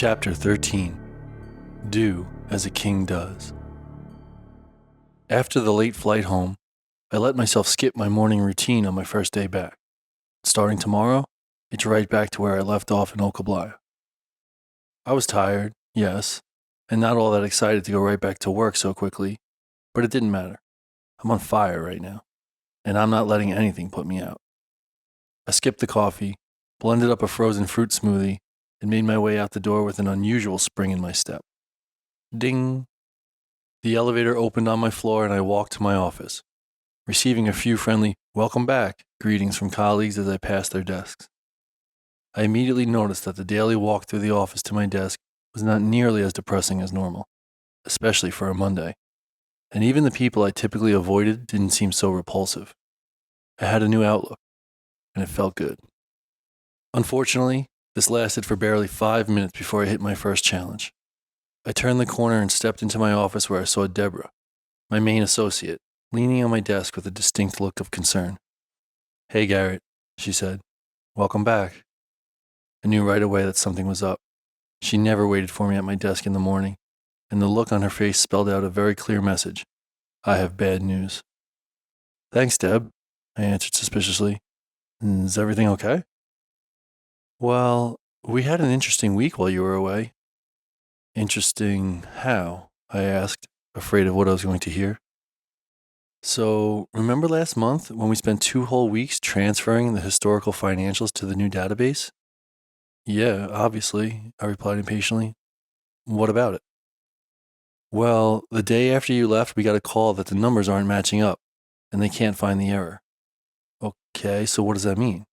Chapter 13. Do as a King Does. After the late flight home, I let myself skip my morning routine on my first day back. Starting tomorrow, it's right back to where I left off in Okablaya. I was tired, yes, and not all that excited to go right back to work so quickly, but it didn't matter. I'm on fire right now, and I'm not letting anything put me out. I skipped the coffee, blended up a frozen fruit smoothie, and made my way out the door with an unusual spring in my step. Ding! The elevator opened on my floor and I walked to my office, receiving a few friendly "welcome back" greetings from colleagues as I passed their desks. I immediately noticed that the daily walk through the office to my desk was not nearly as depressing as normal, especially for a Monday, and even the people I typically avoided didn't seem so repulsive. I had a new outlook, and it felt good. Unfortunately, this lasted for barely 5 minutes before I hit my first challenge. I turned the corner and stepped into my office where I saw Deborah, my main associate, leaning on my desk with a distinct look of concern. "Hey, Garret," she said. "Welcome back." I knew right away that something was up. She never waited for me at my desk in the morning, and the look on her face spelled out a very clear message. I have bad news. "Thanks, Deb," I answered suspiciously. "Is everything okay?" "Well, we had an interesting week while you were away." "Interesting how?" I asked, afraid of what I was going to hear. "So, remember last month when we spent 2 whole weeks transferring the historical financials to the new database?" "Yeah, obviously," I replied impatiently. "What about it?" "Well, the day after you left, we got a call that the numbers aren't matching up, and they can't find the error." "Okay, so what does that mean?"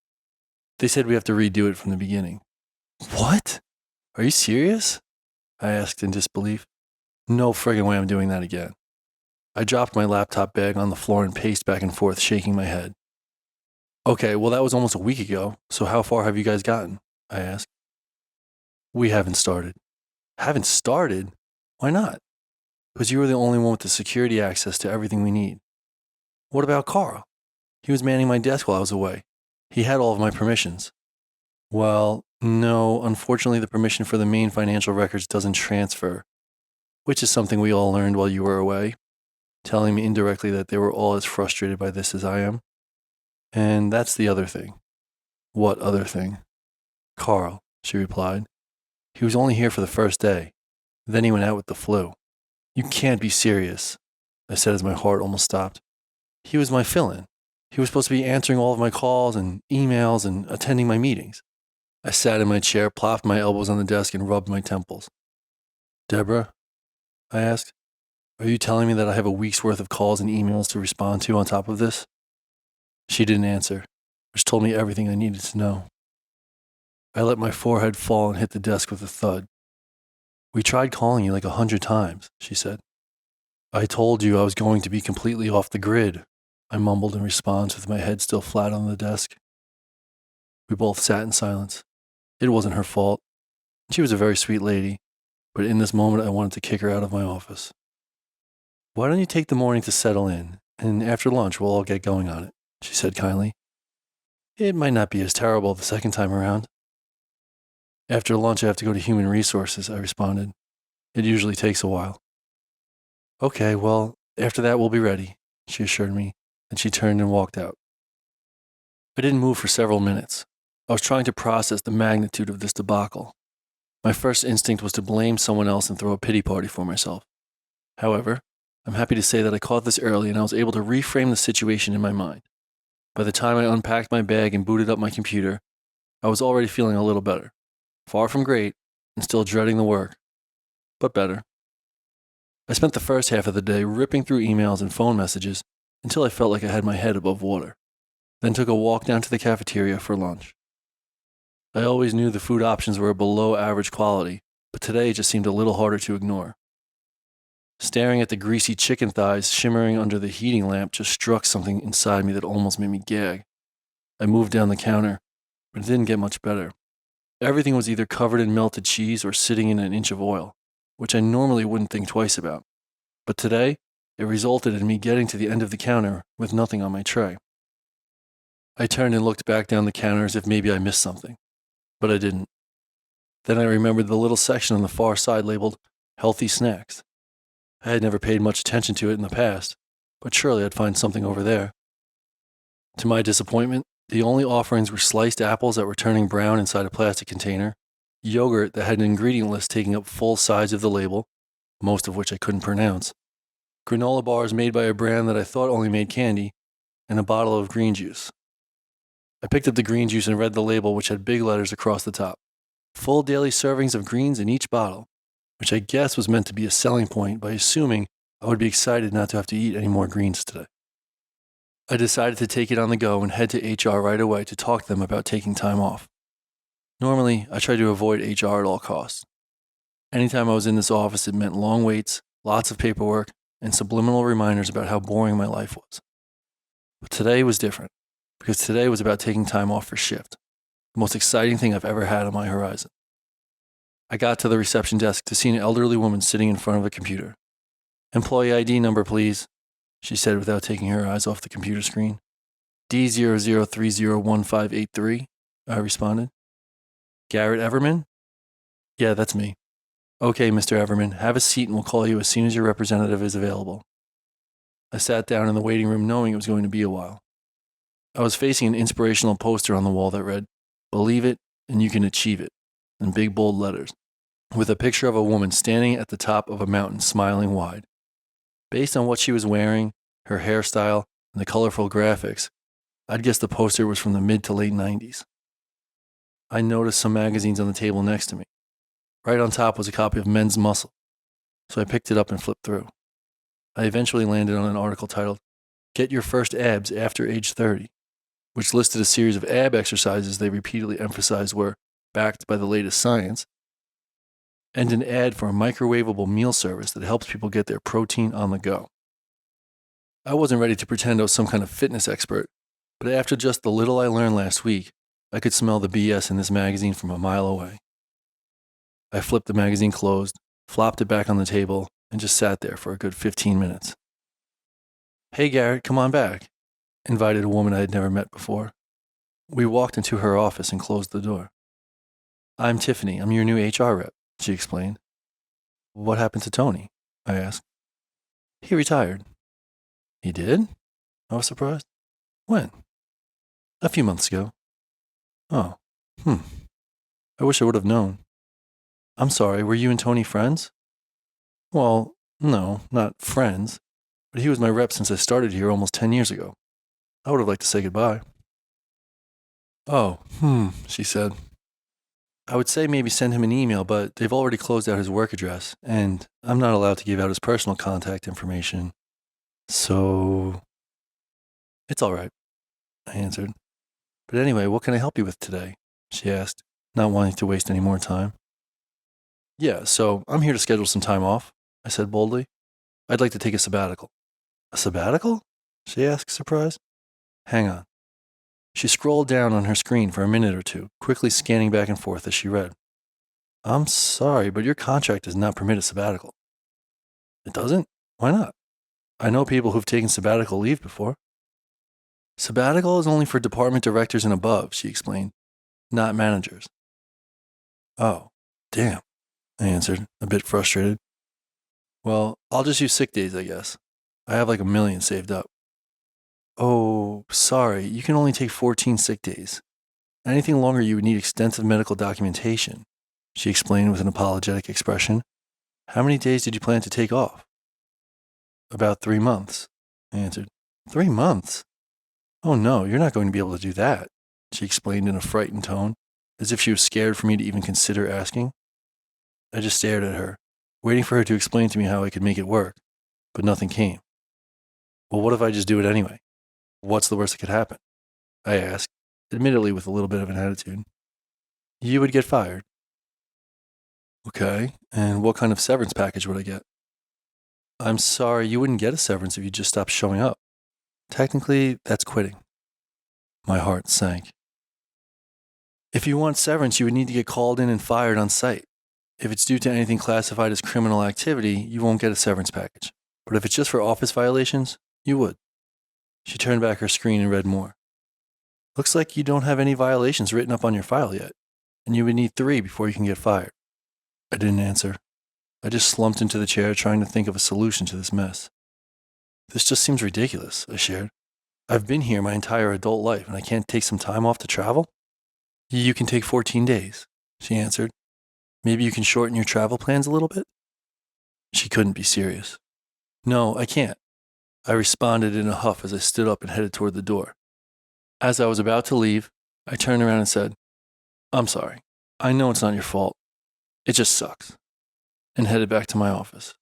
"They said we have to redo it from the beginning." "What? Are you serious?" I asked in disbelief. "No friggin' way I'm doing that again." I dropped my laptop bag on the floor and paced back and forth, shaking my head. "Okay, well that was almost a week ago, so how far have you guys gotten?" I asked. "We haven't started." "Haven't started? Why not?" "Because you were the only one with the security access to everything we need." "What about Carl? He was manning my desk while I was away. He had all of my permissions." "Well, no, unfortunately the permission for the main financial records doesn't transfer, which is something we all learned while you were away, telling me indirectly that they were all as frustrated by this as I am. And that's the other thing." "What other thing?" "Carl," she replied. "He was only here for the first day. Then he went out with the flu." "You can't be serious," I said as my heart almost stopped. "He was my fill-in. He was supposed to be answering all of my calls and emails and attending my meetings." I sat in my chair, plopped my elbows on the desk, and rubbed my temples. "Deborah," I asked, "are you telling me that I have a week's worth of calls and emails to respond to on top of this?" She didn't answer, which told me everything I needed to know. I let my forehead fall and hit the desk with a thud. "We tried calling you like 100 times," she said. "I told you I was going to be completely off the grid," I mumbled in response with my head still flat on the desk. We both sat in silence. It wasn't her fault. She was a very sweet lady, but in this moment I wanted to kick her out of my office. "Why don't you take the morning to settle in, and after lunch we'll all get going on it," she said kindly. "It might not be as terrible the second time around." "After lunch I have to go to Human Resources," I responded. "It usually takes a while." "Okay, well, after that we'll be ready," she assured me, and she turned and walked out. I didn't move for several minutes. I was trying to process the magnitude of this debacle. My first instinct was to blame someone else and throw a pity party for myself. However, I'm happy to say that I caught this early and I was able to reframe the situation in my mind. By the time I unpacked my bag and booted up my computer, I was already feeling a little better. Far from great, and still dreading the work, but better. I spent the first half of the day ripping through emails and phone messages until I felt like I had my head above water, then took a walk down to the cafeteria for lunch. I always knew the food options were below average quality, but today it just seemed a little harder to ignore. Staring at the greasy chicken thighs shimmering under the heating lamp just struck something inside me that almost made me gag. I moved down the counter, but it didn't get much better. Everything was either covered in melted cheese or sitting in an inch of oil, which I normally wouldn't think twice about. But today, it resulted in me getting to the end of the counter with nothing on my tray. I turned and looked back down the counter as if maybe I missed something, but I didn't. Then I remembered the little section on the far side labeled Healthy Snacks. I had never paid much attention to it in the past, but surely I'd find something over there. To my disappointment, the only offerings were sliced apples that were turning brown inside a plastic container, yogurt that had an ingredient list taking up full sides of the label, most of which I couldn't pronounce, granola bars made by a brand that I thought only made candy, and a bottle of green juice. I picked up the green juice and read the label, which had big letters across the top. Full daily servings of greens in each bottle, which I guess was meant to be a selling point by assuming I would be excited not to have to eat any more greens today. I decided to take it on the go and head to HR right away to talk to them about taking time off. Normally, I try to avoid HR at all costs. Anytime I was in this office, it meant long waits, lots of paperwork, and subliminal reminders about how boring my life was. But today was different, because today was about taking time off for SHIPHT, the most exciting thing I've ever had on my horizon. I got to the reception desk to see an elderly woman sitting in front of a computer. "Employee ID number, please," she said without taking her eyes off the computer screen. "D00301583, I responded. "Garret Everman?" "Yeah, that's me." "Okay, Mr. Everman, have a seat and we'll call you as soon as your representative is available." I sat down in the waiting room knowing it was going to be a while. I was facing an inspirational poster on the wall that read, "Believe it and you can achieve it," in big bold letters, with a picture of a woman standing at the top of a mountain smiling wide. Based on what she was wearing, her hairstyle, and the colorful graphics, I'd guess the poster was from the mid to late 90s. I noticed some magazines on the table next to me. Right on top was a copy of Men's Muscle, so I picked it up and flipped through. I eventually landed on an article titled, "Get Your First Abs After Age 30, which listed a series of ab exercises they repeatedly emphasized were backed by the latest science, and an ad for a microwavable meal service that helps people get their protein on the go. I wasn't ready to pretend I was some kind of fitness expert, but after just the little I learned last week, I could smell the BS in this magazine from a mile away. I flipped the magazine closed, flopped it back on the table, and just sat there for a good 15 minutes. "Hey, Garret, come on back," invited a woman I had never met before. We walked into her office and closed the door. "I'm Tiffany. I'm your new HR rep," she explained. "What happened to Tony?" I asked. "He retired." "He did?" I was surprised. "When?" "A few months ago." "Oh, I wish I would have known." "I'm sorry, were you and Tony friends?" "Well, no, not friends, but he was my rep since I started here almost 10 years ago. I would have liked to say goodbye." "Oh, she said. "I would say maybe send him an email, but they've already closed out his work address, and I'm not allowed to give out his personal contact information. So..." "It's all right," I answered. "But anyway, what can I help you with today?" she asked, not wanting to waste any more time. "Yeah, so I'm here to schedule some time off," I said boldly. "I'd like to take a sabbatical." "A sabbatical?" she asked, surprised. "Hang on." She scrolled down on her screen for a minute or two, quickly scanning back and forth as she read. "I'm sorry, but your contract does not permit a sabbatical." "It doesn't? Why not? I know people who've taken sabbatical leave before." "Sabbatical is only for department directors and above," she explained, "not managers." "Oh, damn," I answered, a bit frustrated. "Well, I'll just use sick days, I guess. I have like 1 million saved up." "Oh, sorry, you can only take 14 sick days. Anything longer you would need extensive medical documentation," she explained with an apologetic expression. "How many days did you plan to take off?" "About 3 months," I answered. 3 months? "Oh no, you're not going to be able to do that," she explained in a frightened tone, as if she was scared for me to even consider asking. I just stared at her, waiting for her to explain to me how I could make it work, but nothing came. "Well, what if I just do it anyway? What's the worst that could happen?" I asked, admittedly with a little bit of an attitude. "You would get fired." "Okay, and what kind of severance package would I get?" "I'm sorry, you wouldn't get a severance if you just stopped showing up. Technically, that's quitting." My heart sank. "If you want severance, you would need to get called in and fired on site. If it's due to anything classified as criminal activity, you won't get a severance package. But if it's just for office violations, you would." She turned back her screen and read more. "Looks like you don't have any violations written up on your file yet. and you would need 3 before you can get fired. I didn't answer. I just slumped into the chair trying to think of a solution to this mess. This just seems ridiculous, I shared. I've been here my entire adult life and I can't take some time off to travel? You can take 14 days, she answered. Maybe you can shorten your travel plans a little bit? She couldn't be serious. No, I can't, I responded in a huff as I stood up and headed toward the door. As I was about to leave, I turned around and said, I'm sorry. I know it's not your fault. It just sucks. And headed back to my office.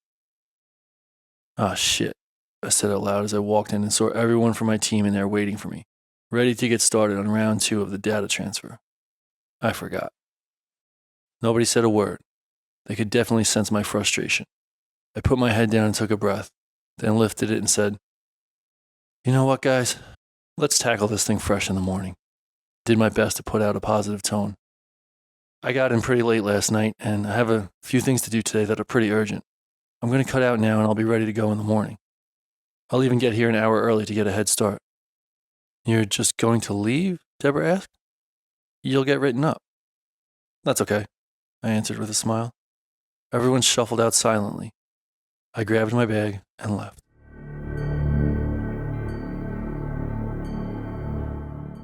Ah, shit, I said out loud as I walked in and saw everyone from my team in there waiting for me, ready to get started on round 2 of the data transfer. I forgot. Nobody said a word. They could definitely sense my frustration. I put my head down and took a breath, then lifted it and said, You know what, guys? Let's tackle this thing fresh in the morning. Did my best to put out a positive tone. I got in pretty late last night, and I have a few things to do today that are pretty urgent. I'm going to cut out now, and I'll be ready to go in the morning. I'll even get here an hour early to get a head start. You're just going to leave? Deborah asked. You'll get written up. That's okay, I answered with a smile. Everyone shuffled out silently. I grabbed my bag and left.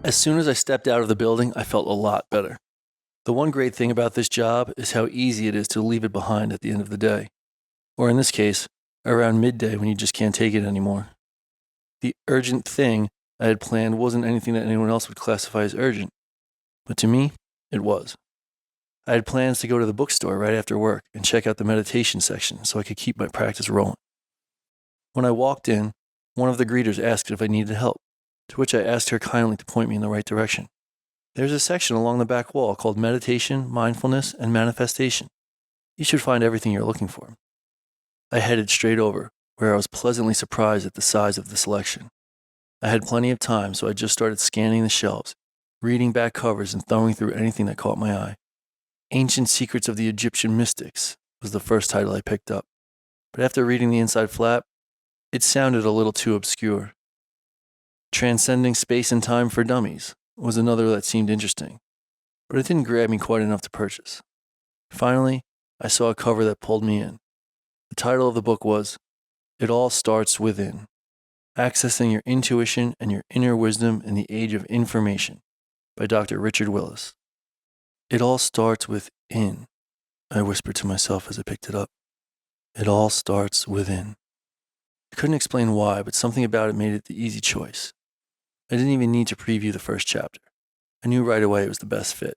As soon as I stepped out of the building, I felt a lot better. The one great thing about this job is how easy it is to leave it behind at the end of the day. Or in this case, around midday when you just can't take it anymore. The urgent thing I had planned wasn't anything that anyone else would classify as urgent. But to me, it was. I had plans to go to the bookstore right after work and check out the meditation section so I could keep my practice rolling. When I walked in, one of the greeters asked if I needed help, to which I asked her kindly to point me in the right direction. There's a section along the back wall called Meditation, Mindfulness, and Manifestation. You should find everything you're looking for. I headed straight over, where I was pleasantly surprised at the size of the selection. I had plenty of time, so I just started scanning the shelves, reading back covers and thumbing through anything that caught my eye. Ancient Secrets of the Egyptian Mystics was the first title I picked up, but after reading the inside flap, it sounded a little too obscure. Transcending Space and Time for Dummies was another that seemed interesting, but it didn't grab me quite enough to purchase. Finally, I saw a cover that pulled me in. The title of the book was It All Starts Within, Accessing Your Intuition and Your Inner Wisdom in the Age of Information by Dr. Richard Willis. It all starts within, I whispered to myself as I picked it up. It all starts within. I couldn't explain why, but something about it made it the easy choice. I didn't even need to preview the first chapter. I knew right away it was the best fit.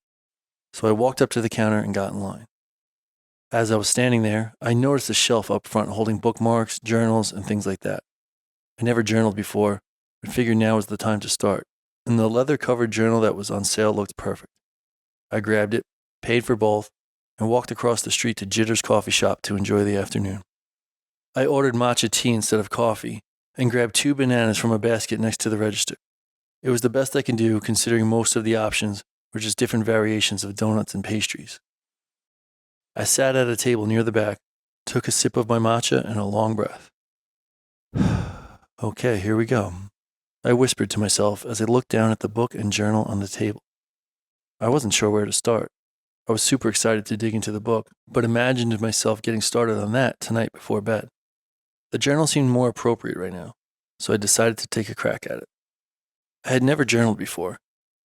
So I walked up to the counter and got in line. As I was standing there, I noticed a shelf up front holding bookmarks, journals, and things like that. I never journaled before, but figured now was the time to start, and the leather-covered journal that was on sale looked perfect. I grabbed it, paid for both, and walked across the street to Jitter's coffee shop to enjoy the afternoon. I ordered matcha tea instead of coffee, and grabbed 2 bananas from a basket next to the register. It was the best I can do considering most of the options were just different variations of donuts and pastries. I sat at a table near the back, took a sip of my matcha and a long breath. Okay, here we go, I whispered to myself as I looked down at the book and journal on the table. I wasn't sure where to start. I was super excited to dig into the book, but imagined myself getting started on that tonight before bed. The journal seemed more appropriate right now, so I decided to take a crack at it. I had never journaled before.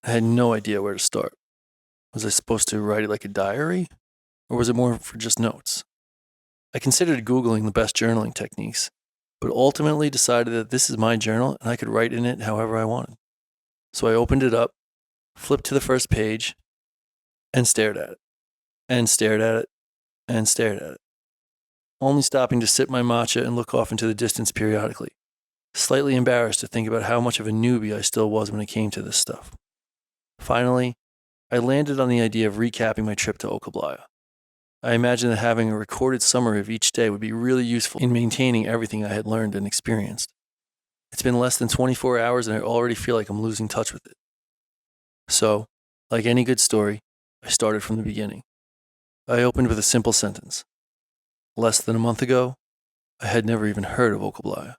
I had no idea where to start. Was I supposed to write it like a diary? Or was it more for just notes? I considered Googling the best journaling techniques, but ultimately decided that this is my journal and I could write in it however I wanted. So I opened it up, flipped to the first page, and stared at it, and stared at it, and stared at it, only stopping to sip my matcha and look off into the distance periodically, slightly embarrassed to think about how much of a newbie I still was when it came to this stuff. Finally, I landed on the idea of recapping my trip to Okablaya. I imagined that having a recorded summary of each day would be really useful in maintaining everything I had learned and experienced. It's been less than 24 hours and I already feel like I'm losing touch with it. So, like any good story, I started from the beginning. I opened with a simple sentence. Less than a month ago, I had never even heard of Okablaya.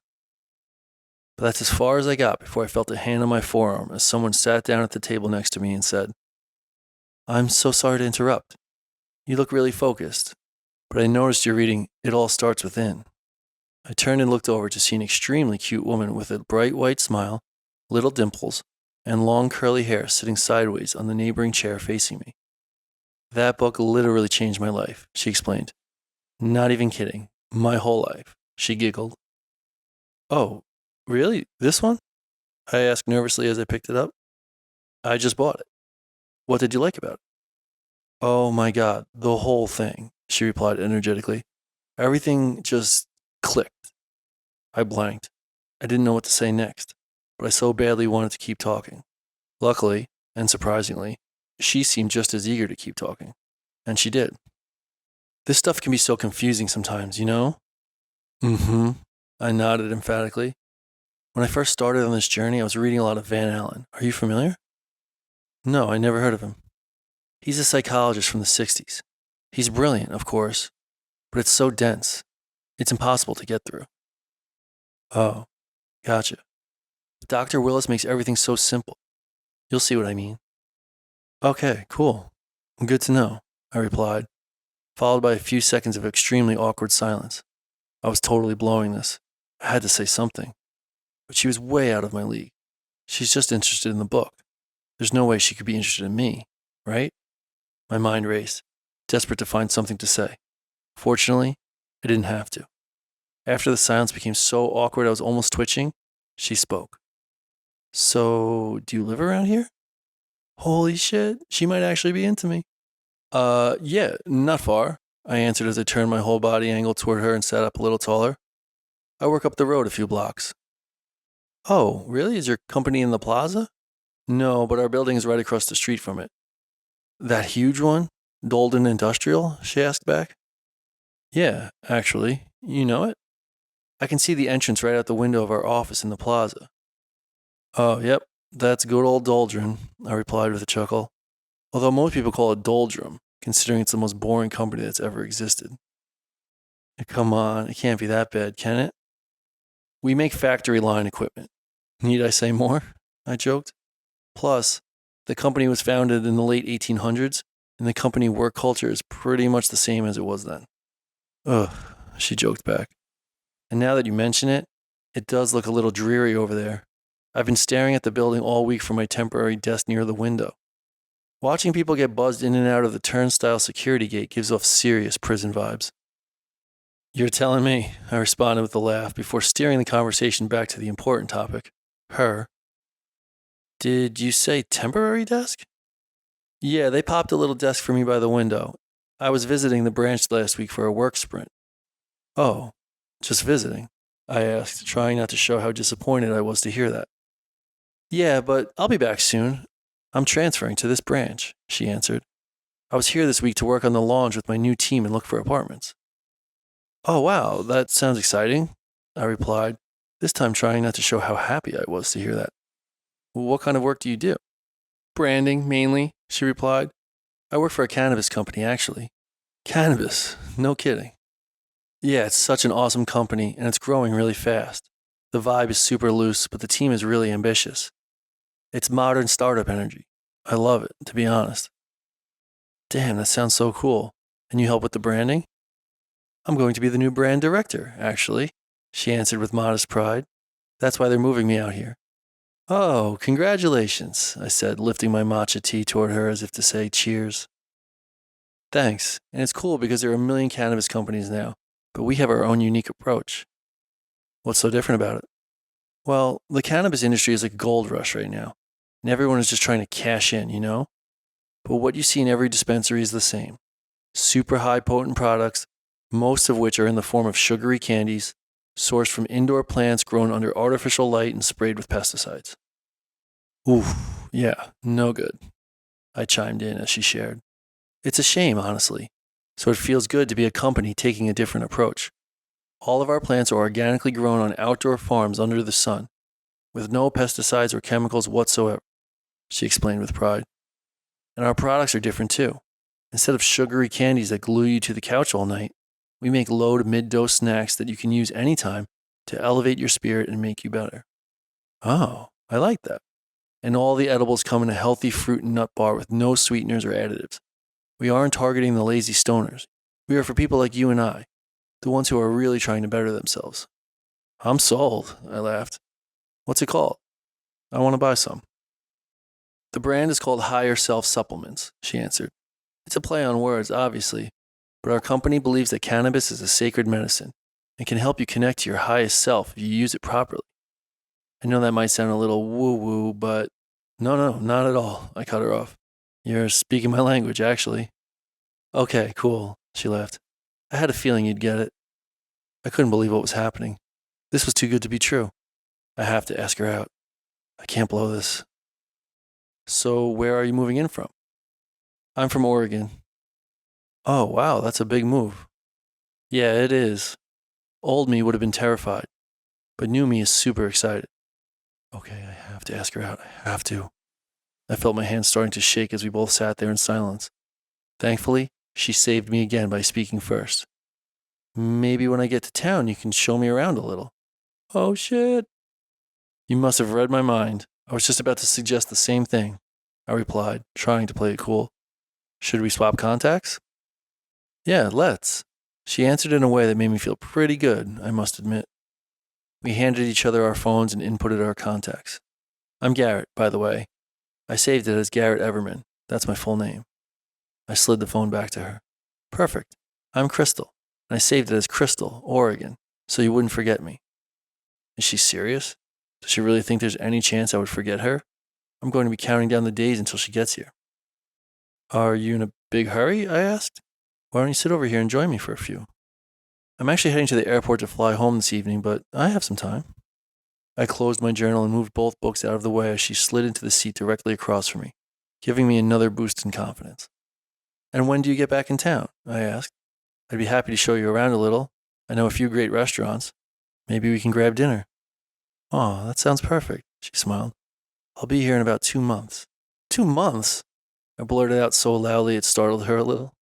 But that's as far as I got before I felt a hand on my forearm as someone sat down at the table next to me and said, I'm so sorry to interrupt. You look really focused, but I noticed you're reading It All Starts Within. I turned and looked over to see an extremely cute woman with a bright white smile, little dimples, and long curly hair sitting sideways on the neighboring chair facing me. That book literally changed my life, she explained. Not even kidding. My whole life. She giggled. Oh, really? This one? I asked nervously as I picked it up. I just bought it. What did you like about it? Oh my God, the whole thing, she replied energetically. Everything just clicked. I blanked. I didn't know what to say next, but I so badly wanted to keep talking. Luckily, and surprisingly, she seemed just as eager to keep talking. And she did. This stuff can be so confusing sometimes, you know? Mm-hmm. I nodded emphatically. When I first started on this journey, I was reading a lot of Van Allen. Are you familiar? No, I never heard of him. He's a psychologist from the 60s. He's brilliant, of course, but it's so dense. It's impossible to get through. Oh, gotcha. Dr. Willis makes everything so simple. You'll see what I mean. Okay, cool. Good to know, I replied, followed by a few seconds of extremely awkward silence. I was totally blowing this. I had to say something. But she was way out of my league. She's just interested in the book. There's no way she could be interested in me, right? My mind raced, desperate to find something to say. Fortunately, I didn't have to. After the silence became so awkward I was almost twitching, she spoke. So, do you live around here? Holy shit, she might actually be into me. Yeah, not far, I answered as I turned my whole body angle toward her and sat up a little taller. I work up the road a few blocks. Oh, really? Is your company in the plaza? No, but our building is right across the street from it. That huge one? Dolden Industrial? She asked back. Yeah, actually. You know it? I can see the entrance right out the window of our office in the plaza. Oh, yep. That's good old Doldrum, I replied with a chuckle. Although most people call it Doldrum, considering it's the most boring company that's ever existed. Come on, it can't be that bad, can it? We make factory line equipment. Need I say more? I joked. Plus, the company was founded in the late 1800s, and the company work culture is pretty much the same as it was then. Ugh, she joked back. And now that you mention it, it does look a little dreary over there. I've been staring at the building all week from my temporary desk near the window. Watching people get buzzed in and out of the turnstile security gate gives off serious prison vibes. You're telling me, I responded with a laugh before steering the conversation back to the important topic, her. Did you say temporary desk? Yeah, they popped a little desk for me by the window. I was visiting the branch last week for a work sprint. Oh, just visiting? I asked, trying not to show how disappointed I was to hear that. Yeah, but I'll be back soon. I'm transferring to this branch, she answered. I was here this week to work on the launch with my new team and look for apartments. Oh, wow, that sounds exciting, I replied, this time trying not to show how happy I was to hear that. What kind of work do you do? Branding, mainly, she replied. I work for a cannabis company, actually. Cannabis? No kidding. Yeah, it's such an awesome company, and it's growing really fast. The vibe is super loose, but the team is really ambitious. It's modern startup energy. I love it, to be honest. Damn, that sounds so cool. And you help with the branding? I'm going to be the new brand director, actually, she answered with modest pride. That's why they're moving me out here. Oh, congratulations, I said, lifting my matcha tea toward her as if to say cheers. Thanks, and it's cool because there are a million cannabis companies now, but we have our own unique approach. What's so different about it? Well, the cannabis industry is like a gold rush right now, and everyone is just trying to cash in, you know? But what you see in every dispensary is the same. Super high potent products, most of which are in the form of sugary candies, sourced from indoor plants grown under artificial light and sprayed with pesticides. Oof, yeah, no good, I chimed in as she shared. It's a shame, honestly. So it feels good to be a company taking a different approach. All of our plants are organically grown on outdoor farms under the sun, with no pesticides or chemicals whatsoever, she explained with pride. And our products are different too. Instead of sugary candies that glue you to the couch all night, we make low to mid-dose snacks that you can use anytime to elevate your spirit and make you better. Oh, I like that. And all the edibles come in a healthy fruit and nut bar with no sweeteners or additives. We aren't targeting the lazy stoners. We are for people like you and I, the ones who are really trying to better themselves. I'm sold, I laughed. What's it called? I want to buy some. The brand is called Higher Self Supplements, she answered. It's a play on words, obviously, but our company believes that cannabis is a sacred medicine and can help you connect to your highest self if you use it properly. I know that might sound a little woo-woo, but no, not at all, I cut her off. You're speaking my language, actually. Okay, cool, she laughed. I had a feeling you'd get it. I couldn't believe what was happening. This was too good to be true. I have to ask her out. I can't blow this. So where are you moving in from? I'm from Oregon. Oh, wow, that's a big move. Yeah, it is. Old me would have been terrified, but new me is super excited. Okay, I have to ask her out. I have to. I felt my hands starting to shake as we both sat there in silence. Thankfully, she saved me again by speaking first. Maybe when I get to town, you can show me around a little. Oh, shit. You must have read my mind. I was just about to suggest the same thing, I replied, trying to play it cool. Should we swap contacts? Yeah, let's. She answered in a way that made me feel pretty good, I must admit. We handed each other our phones and inputted our contacts. I'm Garret, by the way. I saved it as Garret Everman. That's my full name. I slid the phone back to her. Perfect. I'm Crystal, and I saved it as Crystal, Oregon, so you wouldn't forget me. Is she serious? Does she really think there's any chance I would forget her? I'm going to be counting down the days until she gets here. Are you in a big hurry? I asked. Why don't you sit over here and join me for a few? I'm actually heading to the airport to fly home this evening, but I have some time. I closed my journal and moved both books out of the way as she slid into the seat directly across from me, giving me another boost in confidence. And when do you get back in town? I asked. I'd be happy to show you around a little. I know a few great restaurants. Maybe we can grab dinner. Oh, that sounds perfect, she smiled. I'll be here in about 2 months. 2 months? I blurted out so loudly it startled her a little.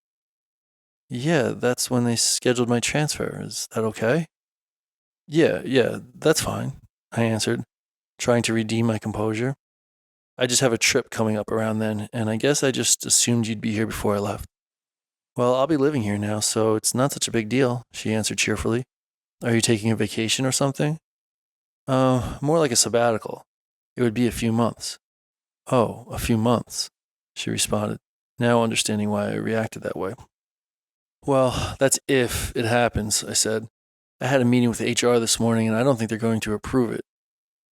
Yeah, that's when they scheduled my transfer. Is that okay? Yeah, that's fine, I answered, trying to redeem my composure. I just have a trip coming up around then, and I guess I just assumed you'd be here before I left. Well, I'll be living here now, so it's not such a big deal, she answered cheerfully. Are you taking a vacation or something? More like a sabbatical. It would be a few months. Oh, a few months, she responded, now understanding why I reacted that way. Well, that's if it happens, I said. I had a meeting with HR this morning, and I don't think they're going to approve it.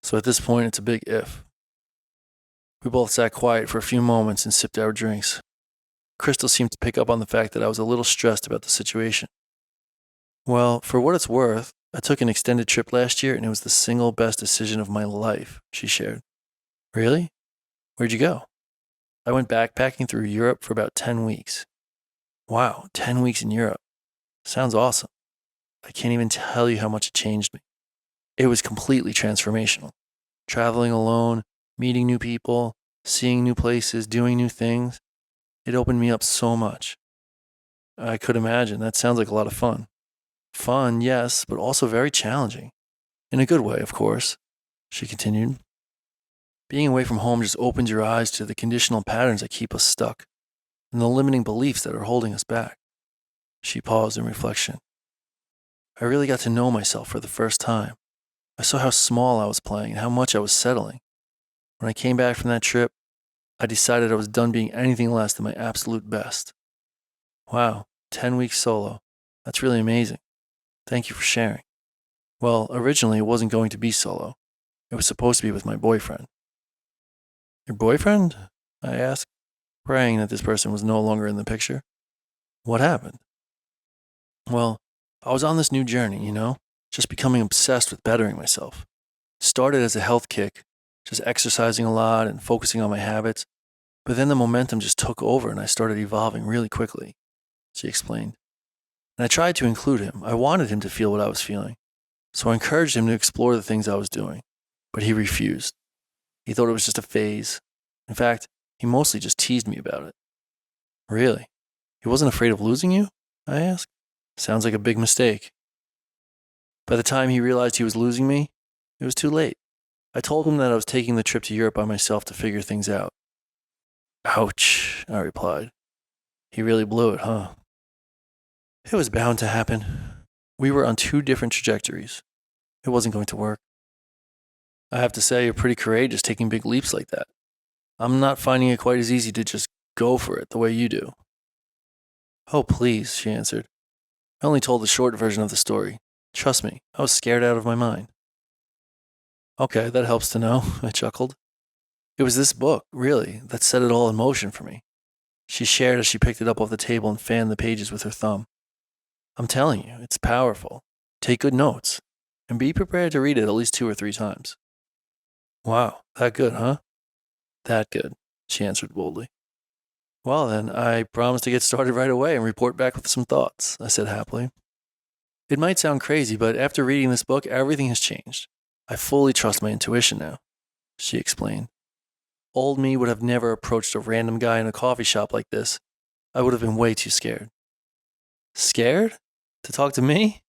So at this point, it's a big if. We both sat quiet for a few moments and sipped our drinks. Crystal seemed to pick up on the fact that I was a little stressed about the situation. Well, for what it's worth, I took an extended trip last year, and it was the single best decision of my life, she shared. Really? Where'd you go? I went backpacking through Europe for about 10 weeks. Wow, 10 weeks in Europe. Sounds awesome. I can't even tell you how much it changed me. It was completely transformational. Traveling alone, meeting new people, seeing new places, doing new things. It opened me up so much. I could imagine. That sounds like a lot of fun. Fun, yes, but also very challenging. In a good way, of course, she continued. Being away from home just opens your eyes to the conditional patterns that keep us stuck and the limiting beliefs that are holding us back. She paused in reflection. I really got to know myself for the first time. I saw how small I was playing and how much I was settling. When I came back from that trip, I decided I was done being anything less than my absolute best. Wow, 10 weeks solo. That's really amazing. Thank you for sharing. Well, originally it wasn't going to be solo. It was supposed to be with my boyfriend. Your boyfriend? I asked, praying that this person was no longer in the picture. What happened? Well, I was on this new journey, just becoming obsessed with bettering myself. Started as a health kick, just exercising a lot and focusing on my habits, but then the momentum just took over and I started evolving really quickly, she explained. And I tried to include him. I wanted him to feel what I was feeling. So I encouraged him to explore the things I was doing, but he refused. He thought it was just a phase. In fact, he mostly just teased me about it. Really? He wasn't afraid of losing you? I asked. Sounds like a big mistake. By the time he realized he was losing me, it was too late. I told him that I was taking the trip to Europe by myself to figure things out. Ouch, I replied. He really blew it, huh? It was bound to happen. We were on two different trajectories. It wasn't going to work. I have to say, you're pretty courageous taking big leaps like that. I'm not finding it quite as easy to just go for it the way you do. Oh, please, she answered. I only told the short version of the story. Trust me, I was scared out of my mind. Okay, that helps to know, I chuckled. It was this book, really, that set it all in motion for me. She shared as she picked it up off the table and fanned the pages with her thumb. I'm telling you, it's powerful. Take good notes, and be prepared to read it at least 2 or 3 times. Wow, that good, huh? That good, she answered boldly. Well then, I promise to get started right away and report back with some thoughts, I said happily. It might sound crazy, but after reading this book, everything has changed. I fully trust my intuition now, she explained. Old me would have never approached a random guy in a coffee shop like this. I would have been way too scared. Scared? To talk to me?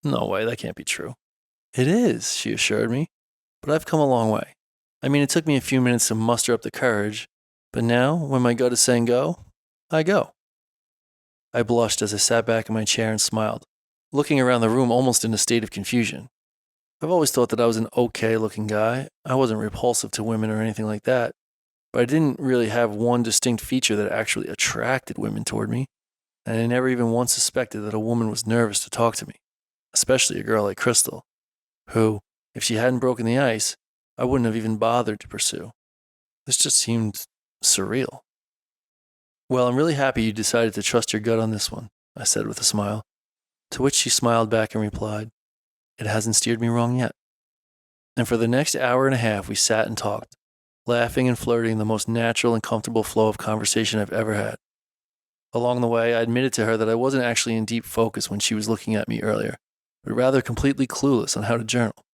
No way, that can't be true. It is, she assured me, but I've come a long way. I mean, it took me a few minutes to muster up the courage, but now, when my gut is saying go, I go. I blushed as I sat back in my chair and smiled, looking around the room almost in a state of confusion. I've always thought that I was an okay-looking guy. I wasn't repulsive to women or anything like that, but I didn't really have one distinct feature that actually attracted women toward me, and I never even once suspected that a woman was nervous to talk to me, especially a girl like Crystal, who, if she hadn't broken the ice, I wouldn't have even bothered to pursue. This just seemed surreal. Well, I'm really happy you decided to trust your gut on this one, I said with a smile, to which she smiled back and replied, It hasn't steered me wrong yet. And for the next hour and a half, we sat and talked, laughing and flirting in the most natural and comfortable flow of conversation I've ever had. Along the way, I admitted to her that I wasn't actually in deep focus when she was looking at me earlier, but rather completely clueless on how to journal.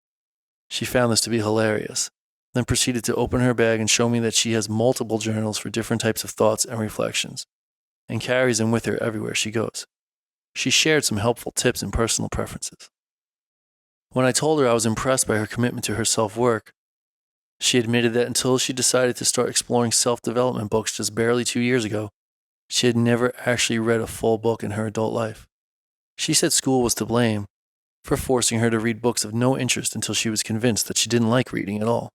She found this to be hilarious, then proceeded to open her bag and show me that she has multiple journals for different types of thoughts and reflections, and carries them with her everywhere she goes. She shared some helpful tips and personal preferences. When I told her I was impressed by her commitment to her self-work, she admitted that until she decided to start exploring self-development books just barely 2 years ago, she had never actually read a full book in her adult life. She said school was to blame for forcing her to read books of no interest until she was convinced that she didn't like reading at all.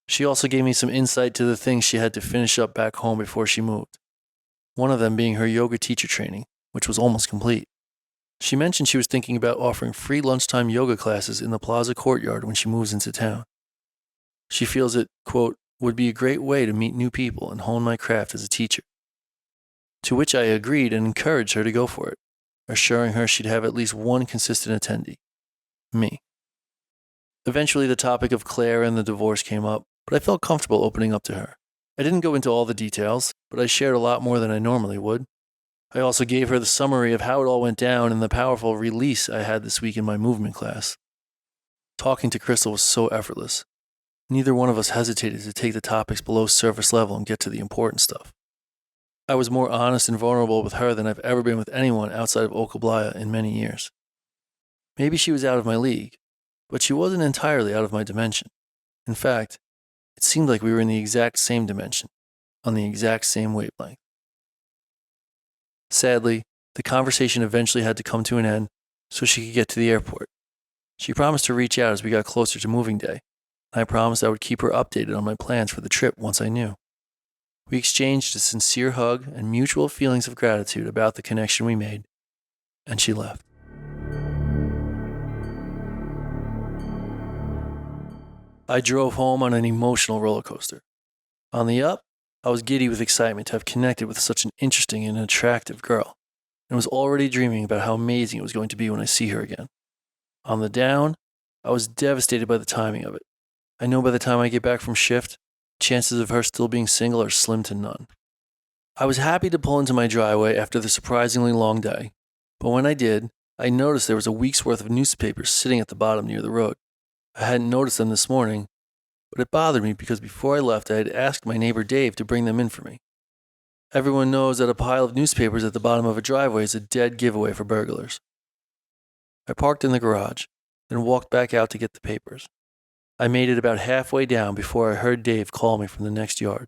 She also gave me some insight to the things she had to finish up back home before she moved, one of them being her yoga teacher training, which was almost complete. She mentioned she was thinking about offering free lunchtime yoga classes in the plaza courtyard when she moves into town. She feels it, quote, would be a great way to meet new people and hone my craft as a teacher. To which I agreed and encouraged her to go for it, assuring her she'd have at least one consistent attendee, me. Eventually, the topic of Claire and the divorce came up, but I felt comfortable opening up to her. I didn't go into all the details, but I shared a lot more than I normally would. I also gave her the summary of how it all went down and the powerful release I had this week in my movement class. Talking to Crystal was so effortless. Neither one of us hesitated to take the topics below surface level and get to the important stuff. I was more honest and vulnerable with her than I've ever been with anyone outside of Okablaya in many years. Maybe she was out of my league, but she wasn't entirely out of my dimension. In fact, it seemed like we were in the exact same dimension, on the exact same wavelength. Sadly, the conversation eventually had to come to an end so she could get to the airport. She promised to reach out as we got closer to moving day, and I promised I would keep her updated on my plans for the trip once I knew. We exchanged a sincere hug and mutual feelings of gratitude about the connection we made, and she left. I drove home on an emotional roller coaster. On the up, I was giddy with excitement to have connected with such an interesting and attractive girl, and was already dreaming about how amazing it was going to be when I see her again. On the down, I was devastated by the timing of it. I know by the time I get back from SHIPHT, chances of her still being single are slim to none. I was happy to pull into my driveway after the surprisingly long day, but when I did, I noticed there was a week's worth of newspapers sitting at the bottom near the road. I hadn't noticed them this morning, but it bothered me because before I left, I had asked my neighbor Dave to bring them in for me. Everyone knows that a pile of newspapers at the bottom of a driveway is a dead giveaway for burglars. I parked in the garage, then walked back out to get the papers. I made it about halfway down before I heard Dave call me from the next yard.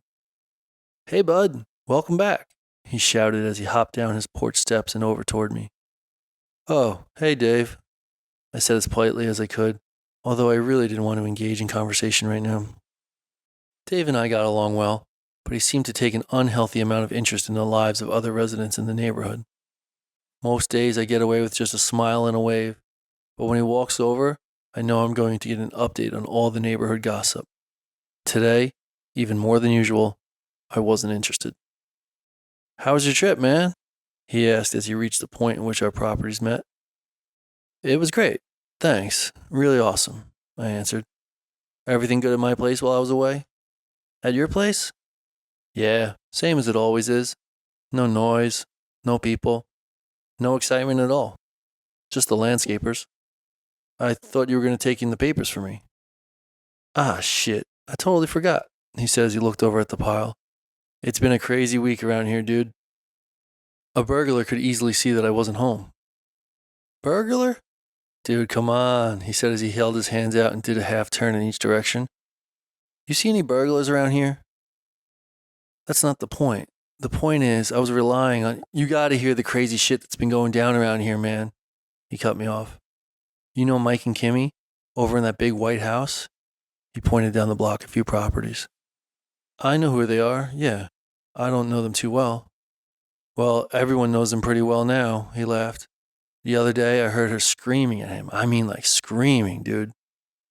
"Hey, bud, welcome back," he shouted as he hopped down his porch steps and over toward me. "Oh, hey, Dave," I said as politely as I could, although I really didn't want to engage in conversation right now. Dave and I got along well, but he seemed to take an unhealthy amount of interest in the lives of other residents in the neighborhood. Most days I get away with just a smile and a wave, but when he walks over, I know I'm going to get an update on all the neighborhood gossip. Today, even more than usual, I wasn't interested. "How was your trip, man?" he asked as he reached the point in which our properties met. "It was great. Thanks. Really awesome," I answered. "Everything good at my place while I was away?" "At your place?" "Yeah, same as it always is. No noise, no people, no excitement at all. Just the landscapers. I thought you were going to take in the papers for me." "Ah, shit. I totally forgot," he said as he looked over at the pile. "It's been a crazy week around here, dude. A burglar could easily see that I wasn't home." "Burglar? Dude, come on," he said as he held his hands out and did a half turn in each direction. "You see any burglars around here?" "That's not the point. The point is, I was relying on... You gotta hear the crazy shit that's been going down around here, man." He cut me off. "You know Mike and Kimmy? Over in that big white house?" He pointed down the block a few properties. "I know who they are, yeah. I don't know them too well." "Well, everyone knows them pretty well now," he laughed. "The other day, I heard her screaming at him. I mean, like screaming, dude.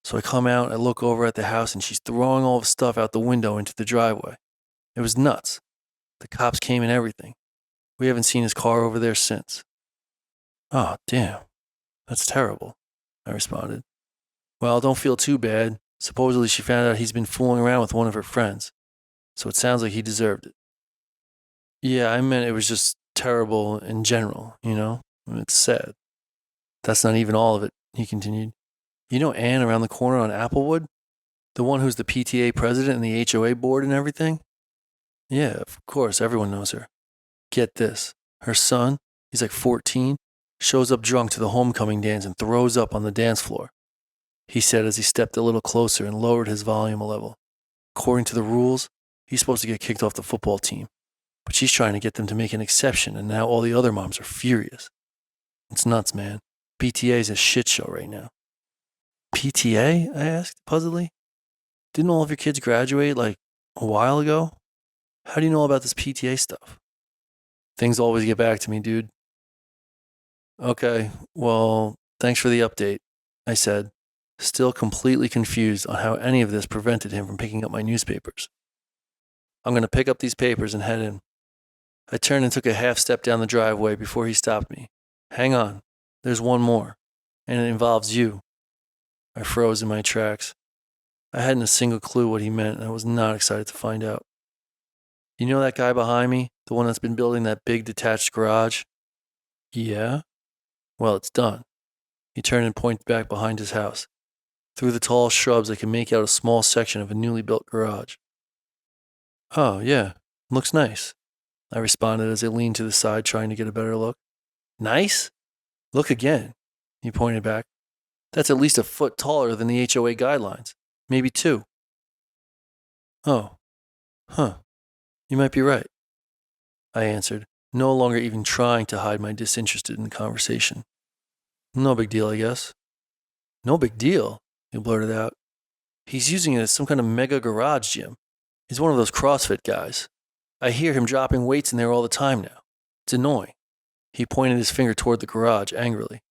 So I come out, I look over at the house, and she's throwing all the stuff out the window into the driveway. It was nuts. The cops came and everything. We haven't seen his car over there since." "Oh, damn. That's terrible," I responded. "Well, don't feel too bad. Supposedly she found out he's been fooling around with one of her friends. So it sounds like he deserved it." "Yeah, I meant it was just terrible in general, you know? It's sad." "That's not even all of it," he continued. "You know Ann around the corner on Applewood? The one who's the PTA president and the HOA board and everything?" "Yeah, of course, everyone knows her. Get this. Her son, he's like 14, shows up drunk to the homecoming dance and throws up on the dance floor," he said as he stepped a little closer and lowered his volume a level. "According to the rules, he's supposed to get kicked off the football team, but she's trying to get them to make an exception, and now all the other moms are furious. It's nuts, man. PTA's a shit show right now." "PTA?" I asked, puzzledly. "Didn't all of your kids graduate, like, a while ago? How do you know about this PTA stuff?" "Things always get back to me, dude." "Okay, well, thanks for the update," I said, still completely confused on how any of this prevented him from picking up my newspapers. "I'm going to pick up these papers and head in." I turned and took a half step down the driveway before he stopped me. "Hang on, there's one more, and it involves you." I froze in my tracks. I hadn't a single clue what he meant, and I was not excited to find out. "You know that guy behind me, the one that's been building that big detached garage?" "Yeah?" "Well, it's done." He turned and pointed back behind his house. Through the tall shrubs, I could make out a small section of a newly built garage. "Oh, yeah, looks nice," I responded as I leaned to the side trying to get a better look. "Nice? Look again." He pointed back. "That's at least a foot taller than the HOA guidelines. Maybe 2. "Oh, huh. You might be right," I answered, no longer even trying to hide my disinterest in the conversation. "No big deal, I guess." "No big deal?" he blurted out. "He's using it as some kind of mega garage gym. He's one of those CrossFit guys. I hear him dropping weights in there all the time now. It's annoying." He pointed his finger toward the garage angrily.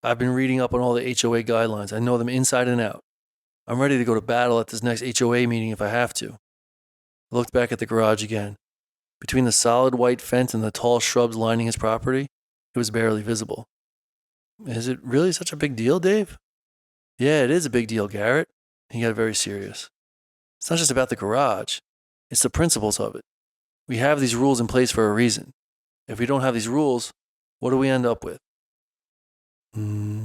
"I've been reading up on all the HOA guidelines. I know them inside and out. I'm ready to go to battle at this next HOA meeting if I have to." I looked back at the garage again. Between the solid white fence and the tall shrubs lining his property, it was barely visible. "Is it really such a big deal, Dave?" "Yeah, it is a big deal, Garret." He got very serious. "It's not just about the garage. It's the principles of it. We have these rules in place for a reason. If we don't have these rules, what do we end up with?"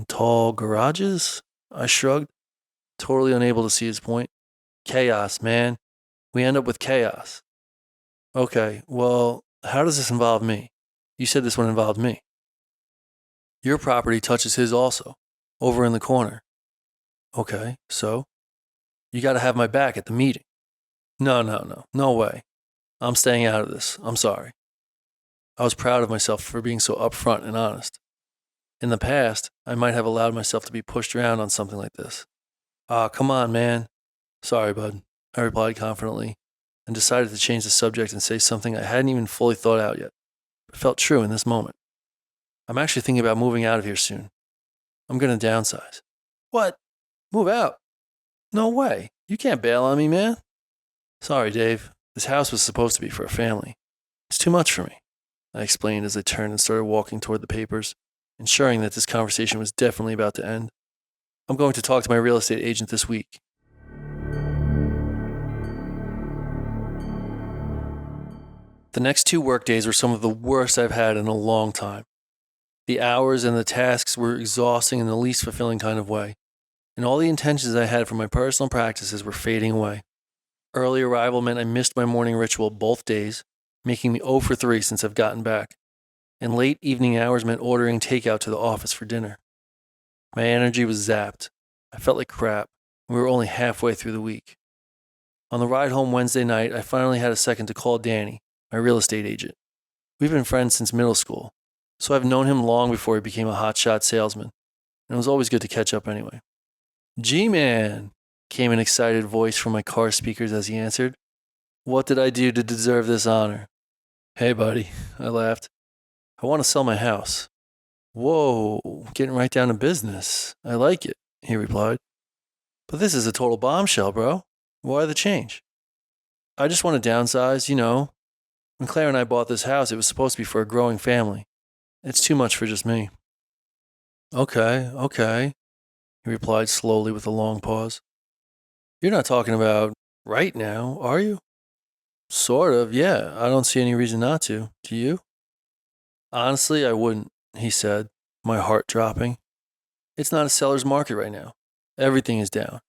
Tall garages?" I shrugged, totally unable to see his point. "Chaos, man. We end up with chaos." "Okay, well, how does this involve me? You said this one involved me." "Your property touches his also, over in the corner." "Okay, so?" You got to have my back at the meeting. No way. I'm staying out of this. I'm sorry. I was proud of myself for being so upfront and honest. In the past, I might have allowed myself to be pushed around on something like this. Come on, man. Sorry, bud, I replied confidently, and decided to change the subject and say something I hadn't even fully thought out yet, but felt true in this moment. I'm actually thinking about moving out of here soon. I'm going to downsize. What? Move out? No way. You can't bail on me, man. Sorry, Dave. This house was supposed to be for a family. It's too much for me, I explained as I turned and started walking toward the papers, ensuring that this conversation was definitely about to end. I'm going to talk to my real estate agent this week. The next 2 work days were some of the worst I've had in a long time. The hours and the tasks were exhausting in the least fulfilling kind of way, and all the intentions I had for my personal practices were fading away. Early arrival meant I missed my morning ritual both days, making me 0 for 3 since I've gotten back, and late evening hours meant ordering takeout to the office for dinner. My energy was zapped. I felt like crap, and we were only halfway through the week. On the ride home Wednesday night, I finally had a second to call Danny, my real estate agent. We've been friends since middle school, so I've known him long before he became a hotshot salesman, and it was always good to catch up anyway. G-Man, came an excited voice from my car speakers as he answered. What did I do to deserve this honor? Hey, buddy, I laughed. I want to sell my house. Whoa, getting right down to business. I like it, he replied. But this is a total bombshell, bro. Why the change? I just want to downsize, you know. When Claire and I bought this house, it was supposed to be for a growing family. It's too much for just me. Okay, he replied slowly with a long pause. You're not talking about right now, are you? Sort of, yeah. I don't see any reason not to. Do you? Honestly, I wouldn't, he said, my heart dropping. It's not a seller's market right now. Everything is down.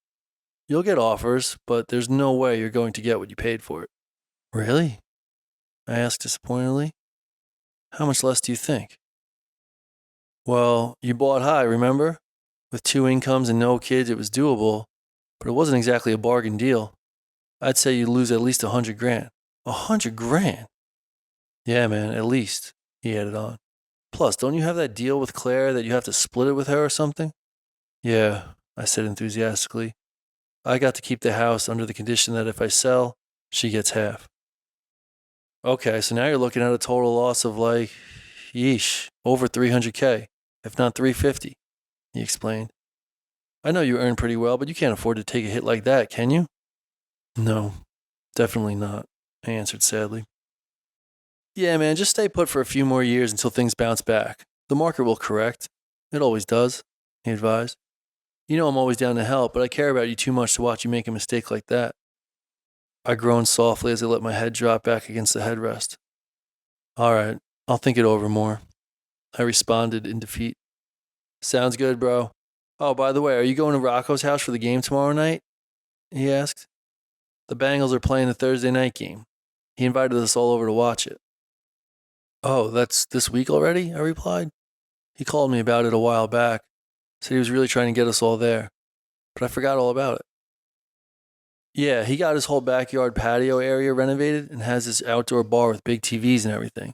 You'll get offers, but there's no way you're going to get what you paid for it. Really? I asked disappointedly. How much less do you think? Well, you bought high, remember? With 2 incomes and no kids, it was doable, but it wasn't exactly a bargain deal. I'd say you'd lose at least $100,000. $100,000? Yeah, man, at least, he added on. Plus, don't you have that deal with Claire that you have to split it with her or something? Yeah, I said enthusiastically. I got to keep the house under the condition that if I sell, she gets half. Okay, so now you're looking at a total loss of over $300,000, if not $350,000, he explained. I know you earn pretty well, but you can't afford to take a hit like that, can you? No, definitely not, I answered sadly. Yeah, man, just stay put for a few more years until things bounce back. The market will correct. It always does, he advised. You know I'm always down to help, but I care about you too much to watch you make a mistake like that. I groaned softly as I let my head drop back against the headrest. All right, I'll think it over more, I responded in defeat. Sounds good, bro. Oh, by the way, are you going to Rocco's house for the game tomorrow night? He asked. The Bengals are playing the Thursday night game. He invited us all over to watch it. Oh, that's this week already? I replied. He called me about it a while back, said he was really trying to get us all there, but I forgot all about it. Yeah, he got his whole backyard patio area renovated and has this outdoor bar with big TVs and everything.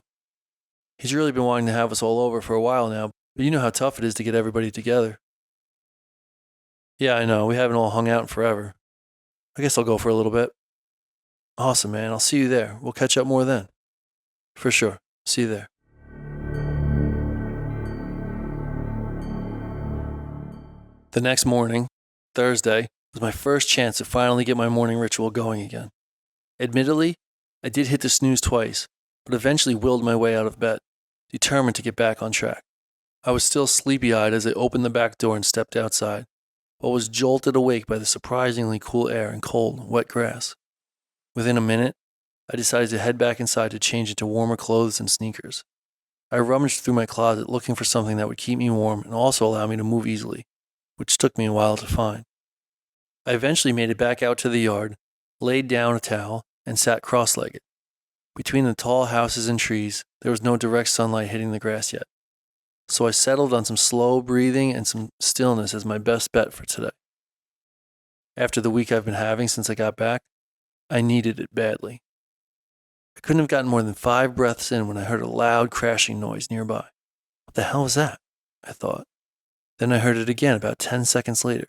He's really been wanting to have us all over for a while now, but you know how tough it is to get everybody together. Yeah, I know. We haven't all hung out in forever. I guess I'll go for a little bit. Awesome, man. I'll see you there. We'll catch up more then. For sure. See you there. The next morning, Thursday, was my first chance to finally get my morning ritual going again. Admittedly, I did hit the snooze twice, but eventually willed my way out of bed, determined to get back on track. I was still sleepy-eyed as I opened the back door and stepped outside, but was jolted awake by the surprisingly cool air and cold, wet grass. Within a minute, I decided to head back inside to change into warmer clothes and sneakers. I rummaged through my closet looking for something that would keep me warm and also allow me to move easily, which took me a while to find. I eventually made it back out to the yard, laid down a towel, and sat cross-legged. Between the tall houses and trees, there was no direct sunlight hitting the grass yet, so I settled on some slow breathing and some stillness as my best bet for today. After the week I've been having since I got back, I needed it badly. I couldn't have gotten more than 5 breaths in when I heard a loud crashing noise nearby. What the hell was that? I thought. Then I heard it again about 10 seconds later,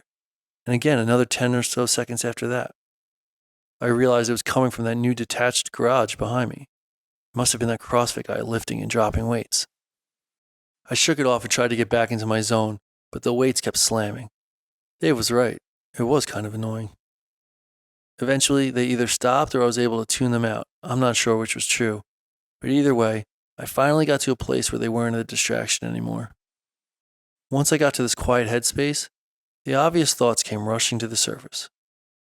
and again another 10 or so seconds after that. I realized it was coming from that new detached garage behind me. It must have been that CrossFit guy lifting and dropping weights. I shook it off and tried to get back into my zone, but the weights kept slamming. Dave was right. It was kind of annoying. Eventually, they either stopped or I was able to tune them out. I'm not sure which was true. But either way, I finally got to a place where they weren't a distraction anymore. Once I got to this quiet headspace, the obvious thoughts came rushing to the surface.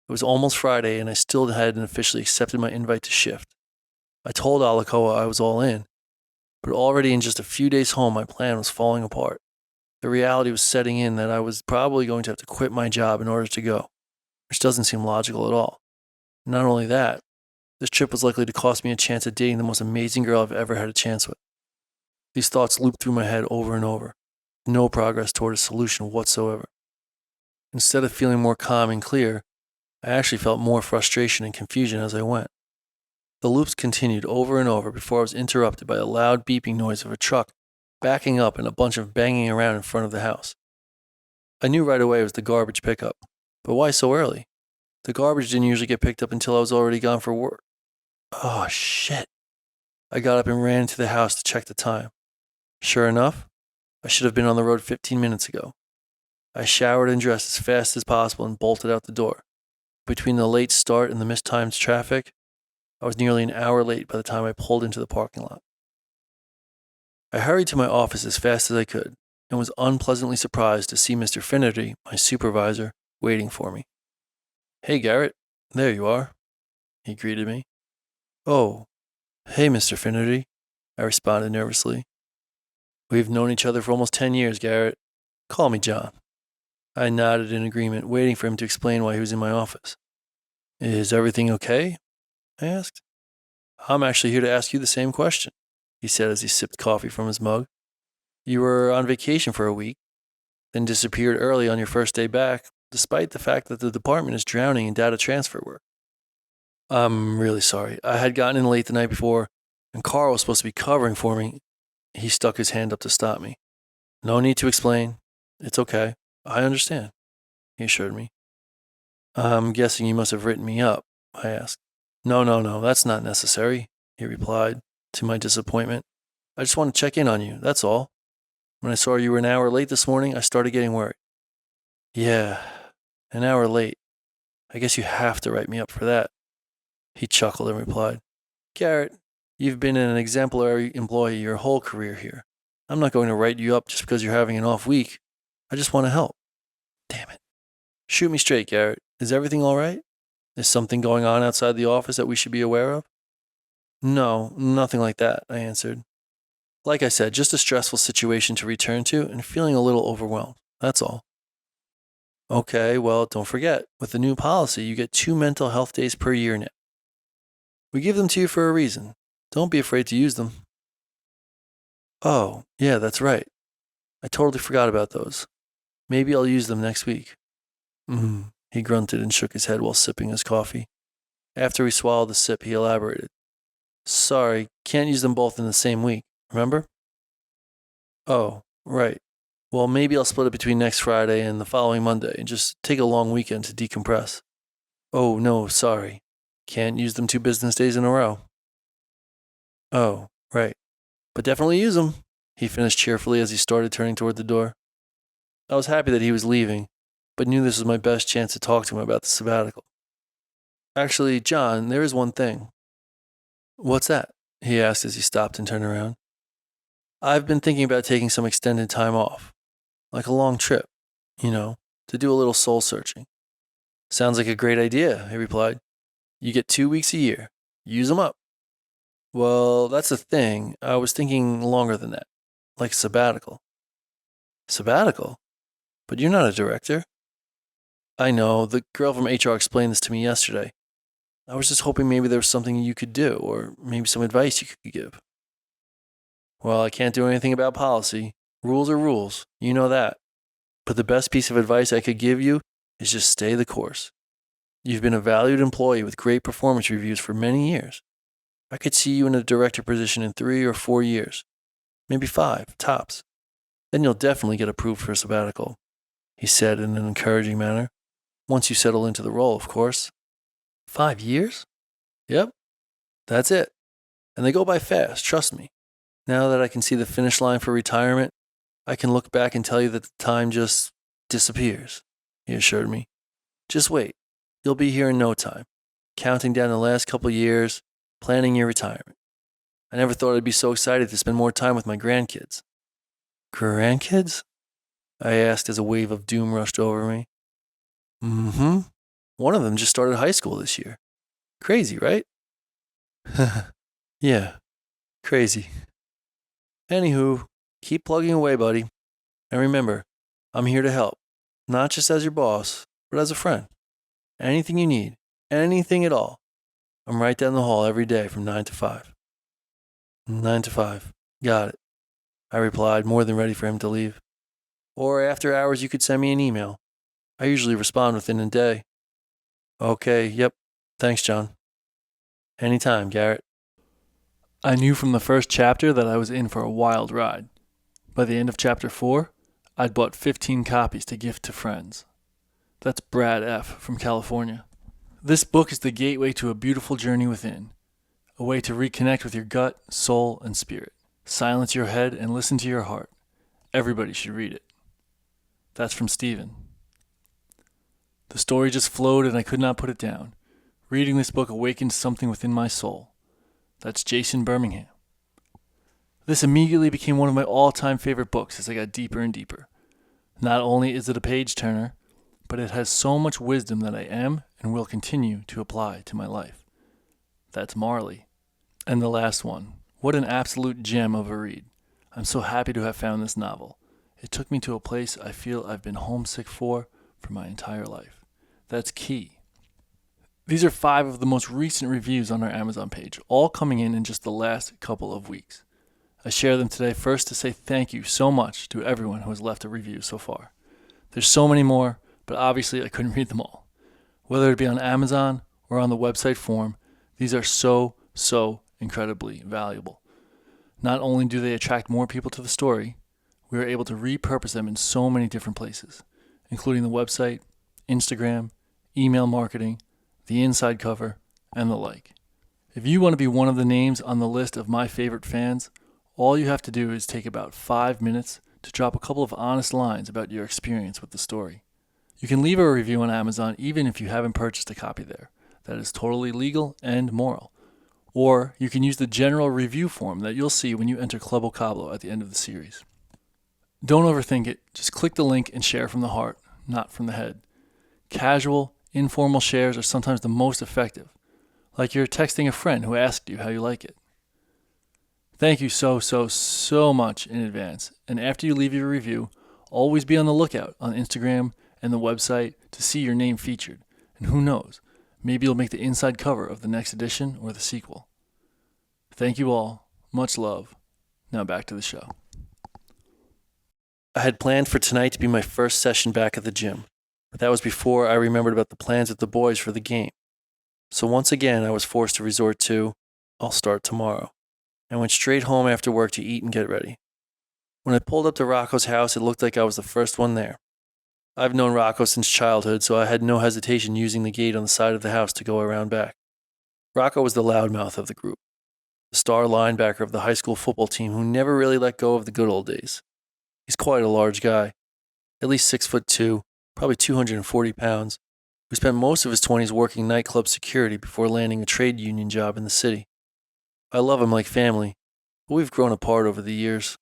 It was almost Friday and I still hadn't officially accepted my invite to SHIPHT. I told Alacoa I was all in, but already in just a few days home, my plan was falling apart. The reality was setting in that I was probably going to have to quit my job in order to go, which doesn't seem logical at all. Not only that, this trip was likely to cost me a chance at dating the most amazing girl I've ever had a chance with. These thoughts looped through my head over and over. No progress toward a solution whatsoever. Instead of feeling more calm and clear, I actually felt more frustration and confusion as I went. The loops continued over and over before I was interrupted by a loud beeping noise of a truck backing up and a bunch of banging around in front of the house. I knew right away it was the garbage pickup, but why so early? The garbage didn't usually get picked up until I was already gone for work. Oh, shit. I got up and ran into the house to check the time. Sure enough, I should have been on the road 15 minutes ago. I showered and dressed as fast as possible and bolted out the door. Between the late start and the mistimed traffic, I was nearly an hour late by the time I pulled into the parking lot. I hurried to my office as fast as I could and was unpleasantly surprised to see Mr. Finnerty, my supervisor, waiting for me. "Hey, Garret, there you are," he greeted me. "Oh, hey, Mr. Finnerty," I responded nervously. "We've known each other for almost 10 years, Garret. Call me John." I nodded in agreement, waiting for him to explain why he was in my office. "Is everything okay?" I asked. "I'm actually here to ask you the same question," he said as he sipped coffee from his mug. "You were on vacation for a week, then disappeared early on your first day back, despite the fact that the department is drowning in data transfer work." "I'm really sorry. I had gotten in late the night before, and Carl was supposed to be covering for me." He stuck his hand up to stop me. "No need to explain. It's okay. I understand," he assured me. "I'm guessing you must have written me up," I asked. No, that's not necessary," he replied, to my disappointment. "I just want to check in on you, that's all. When I saw you were an hour late this morning, I started getting worried." "Yeah, an hour late. I guess you have to write me up for that." He chuckled and replied, "Garret, you've been an exemplary employee your whole career here. I'm not going to write you up just because you're having an off week. I just want to help." Damn it. "Shoot me straight, Garret. Is everything all right? Is something going on outside the office that we should be aware of?" "No, nothing like that," I answered. "Like I said, just a stressful situation to return to and feeling a little overwhelmed. That's all." "Okay, well, don't forget, with the new policy, you get 2 mental health days per year now. We give them to you for a reason. Don't be afraid to use them." "Oh, yeah, that's right. I totally forgot about those. Maybe I'll use them next week." He grunted and shook his head while sipping his coffee. After he swallowed the sip, he elaborated. "Sorry, can't use them both in the same week, remember?" "Oh, right. Well, maybe I'll split it between next Friday and the following Monday and just take a long weekend to decompress." "Oh, no, sorry. Can't use them 2 business days in a row." "Oh, right. But definitely use them," he finished cheerfully as he started turning toward the door. I was happy that he was leaving, but knew this was my best chance to talk to him about the sabbatical. "Actually, John, there is one thing." "What's that?" he asked as he stopped and turned around. "I've been thinking about taking some extended time off, like a long trip, to do a little soul searching." "Sounds like a great idea," he replied. "You get 2 weeks a year. Use them up." "Well, that's the thing. I was thinking longer than that, like sabbatical." "Sabbatical? But you're not a director." "I know. The girl from HR explained this to me yesterday. I was just hoping maybe there was something you could do, or maybe some advice you could give." "Well, I can't do anything about policy. Rules are rules. You know that. But the best piece of advice I could give you is just stay the course. You've been a valued employee with great performance reviews for many years. I could see you in a director position in 3 or 4 years, maybe 5, tops. Then you'll definitely get approved for a sabbatical," he said in an encouraging manner. "Once you settle into the role, of course." 5 years? Yep, that's it. And they go by fast, trust me. Now that I can see the finish line for retirement, I can look back and tell you that the time just disappears, he assured me. "Just wait. You'll be here in no time, counting down the last couple years, planning your retirement. I never thought I'd be so excited to spend more time with my grandkids." "Grandkids?" I asked as a wave of doom rushed over me. "Mm-hmm. One of them just started high school this year. Crazy, right?" "Yeah, crazy. Anywho, keep plugging away, buddy. And remember, I'm here to help, not just as your boss, but as a friend. Anything you need, anything at all. I'm right down the hall every day from 9 to 5. 9 to 5. Got it," I replied, more than ready for him to leave. "Or after hours, you could send me an email. I usually respond within a day." "Okay, yep. Thanks, John." "Anytime, Garret." I knew from the first chapter that I was in for a wild ride. By the end of chapter 4, I'd bought 15 copies to gift to friends. That's Brad F. from California. This book is the gateway to a beautiful journey within, a way to reconnect with your gut, soul, and spirit. Silence your head and listen to your heart. Everybody should read it. That's from Stephen. The story just flowed and I could not put it down. Reading this book awakened something within my soul. That's Jason Birmingham. This immediately became one of my all-time favorite books as I got deeper and deeper. Not only is it a page-turner, but it has so much wisdom that I am and will continue to apply to my life. That's Marley. And the last one. What an absolute gem of a read. I'm so happy to have found this novel. It took me to a place I feel I've been homesick for my entire life. That's key. These are 5 of the most recent reviews on our Amazon page, all coming in just the last couple of weeks. I share them today first to say thank you so much to everyone who has left a review so far. There's so many more, but obviously I couldn't read them all. Whether it be on Amazon or on the website form, these are so incredibly valuable. Not only do they attract more people to the story, we are able to repurpose them in so many different places, including the website, Instagram, email marketing, the inside cover, and the like. If you want to be one of the names on the list of my favorite fans, all you have to do is take about 5 minutes to drop a couple of honest lines about your experience with the story. You can leave a review on Amazon even if you haven't purchased a copy there. That is totally legal and moral. Or you can use the general review form that you'll see when you enter Club Okablaya at the end of the series. Don't overthink it. Just click the link and share from the heart, not from the head. Casual, informal shares are sometimes the most effective, like you're texting a friend who asked you how you like it. Thank you so much in advance, and after you leave your review, always be on the lookout on Instagram and the website to see your name featured, and who knows, maybe you'll make the inside cover of the next edition or the sequel. Thank you all. Much love. Now back to the show. I had planned for tonight to be my first session back at the gym, but that was before I remembered about the plans with the boys for the game. So once again, I was forced to resort to, "I'll start tomorrow." I went straight home after work to eat and get ready. When I pulled up to Rocco's house, it looked like I was the first one there. I've known Rocco since childhood, so I had no hesitation using the gate on the side of the house to go around back. Rocco was the loudmouth of the group, the star linebacker of the high school football team who never really let go of the good old days. He's quite a large guy, at least 6'2", probably 240 pounds, who spent most of his 20s working nightclub security before landing a trade union job in the city. I love him like family, but we've grown apart over the years.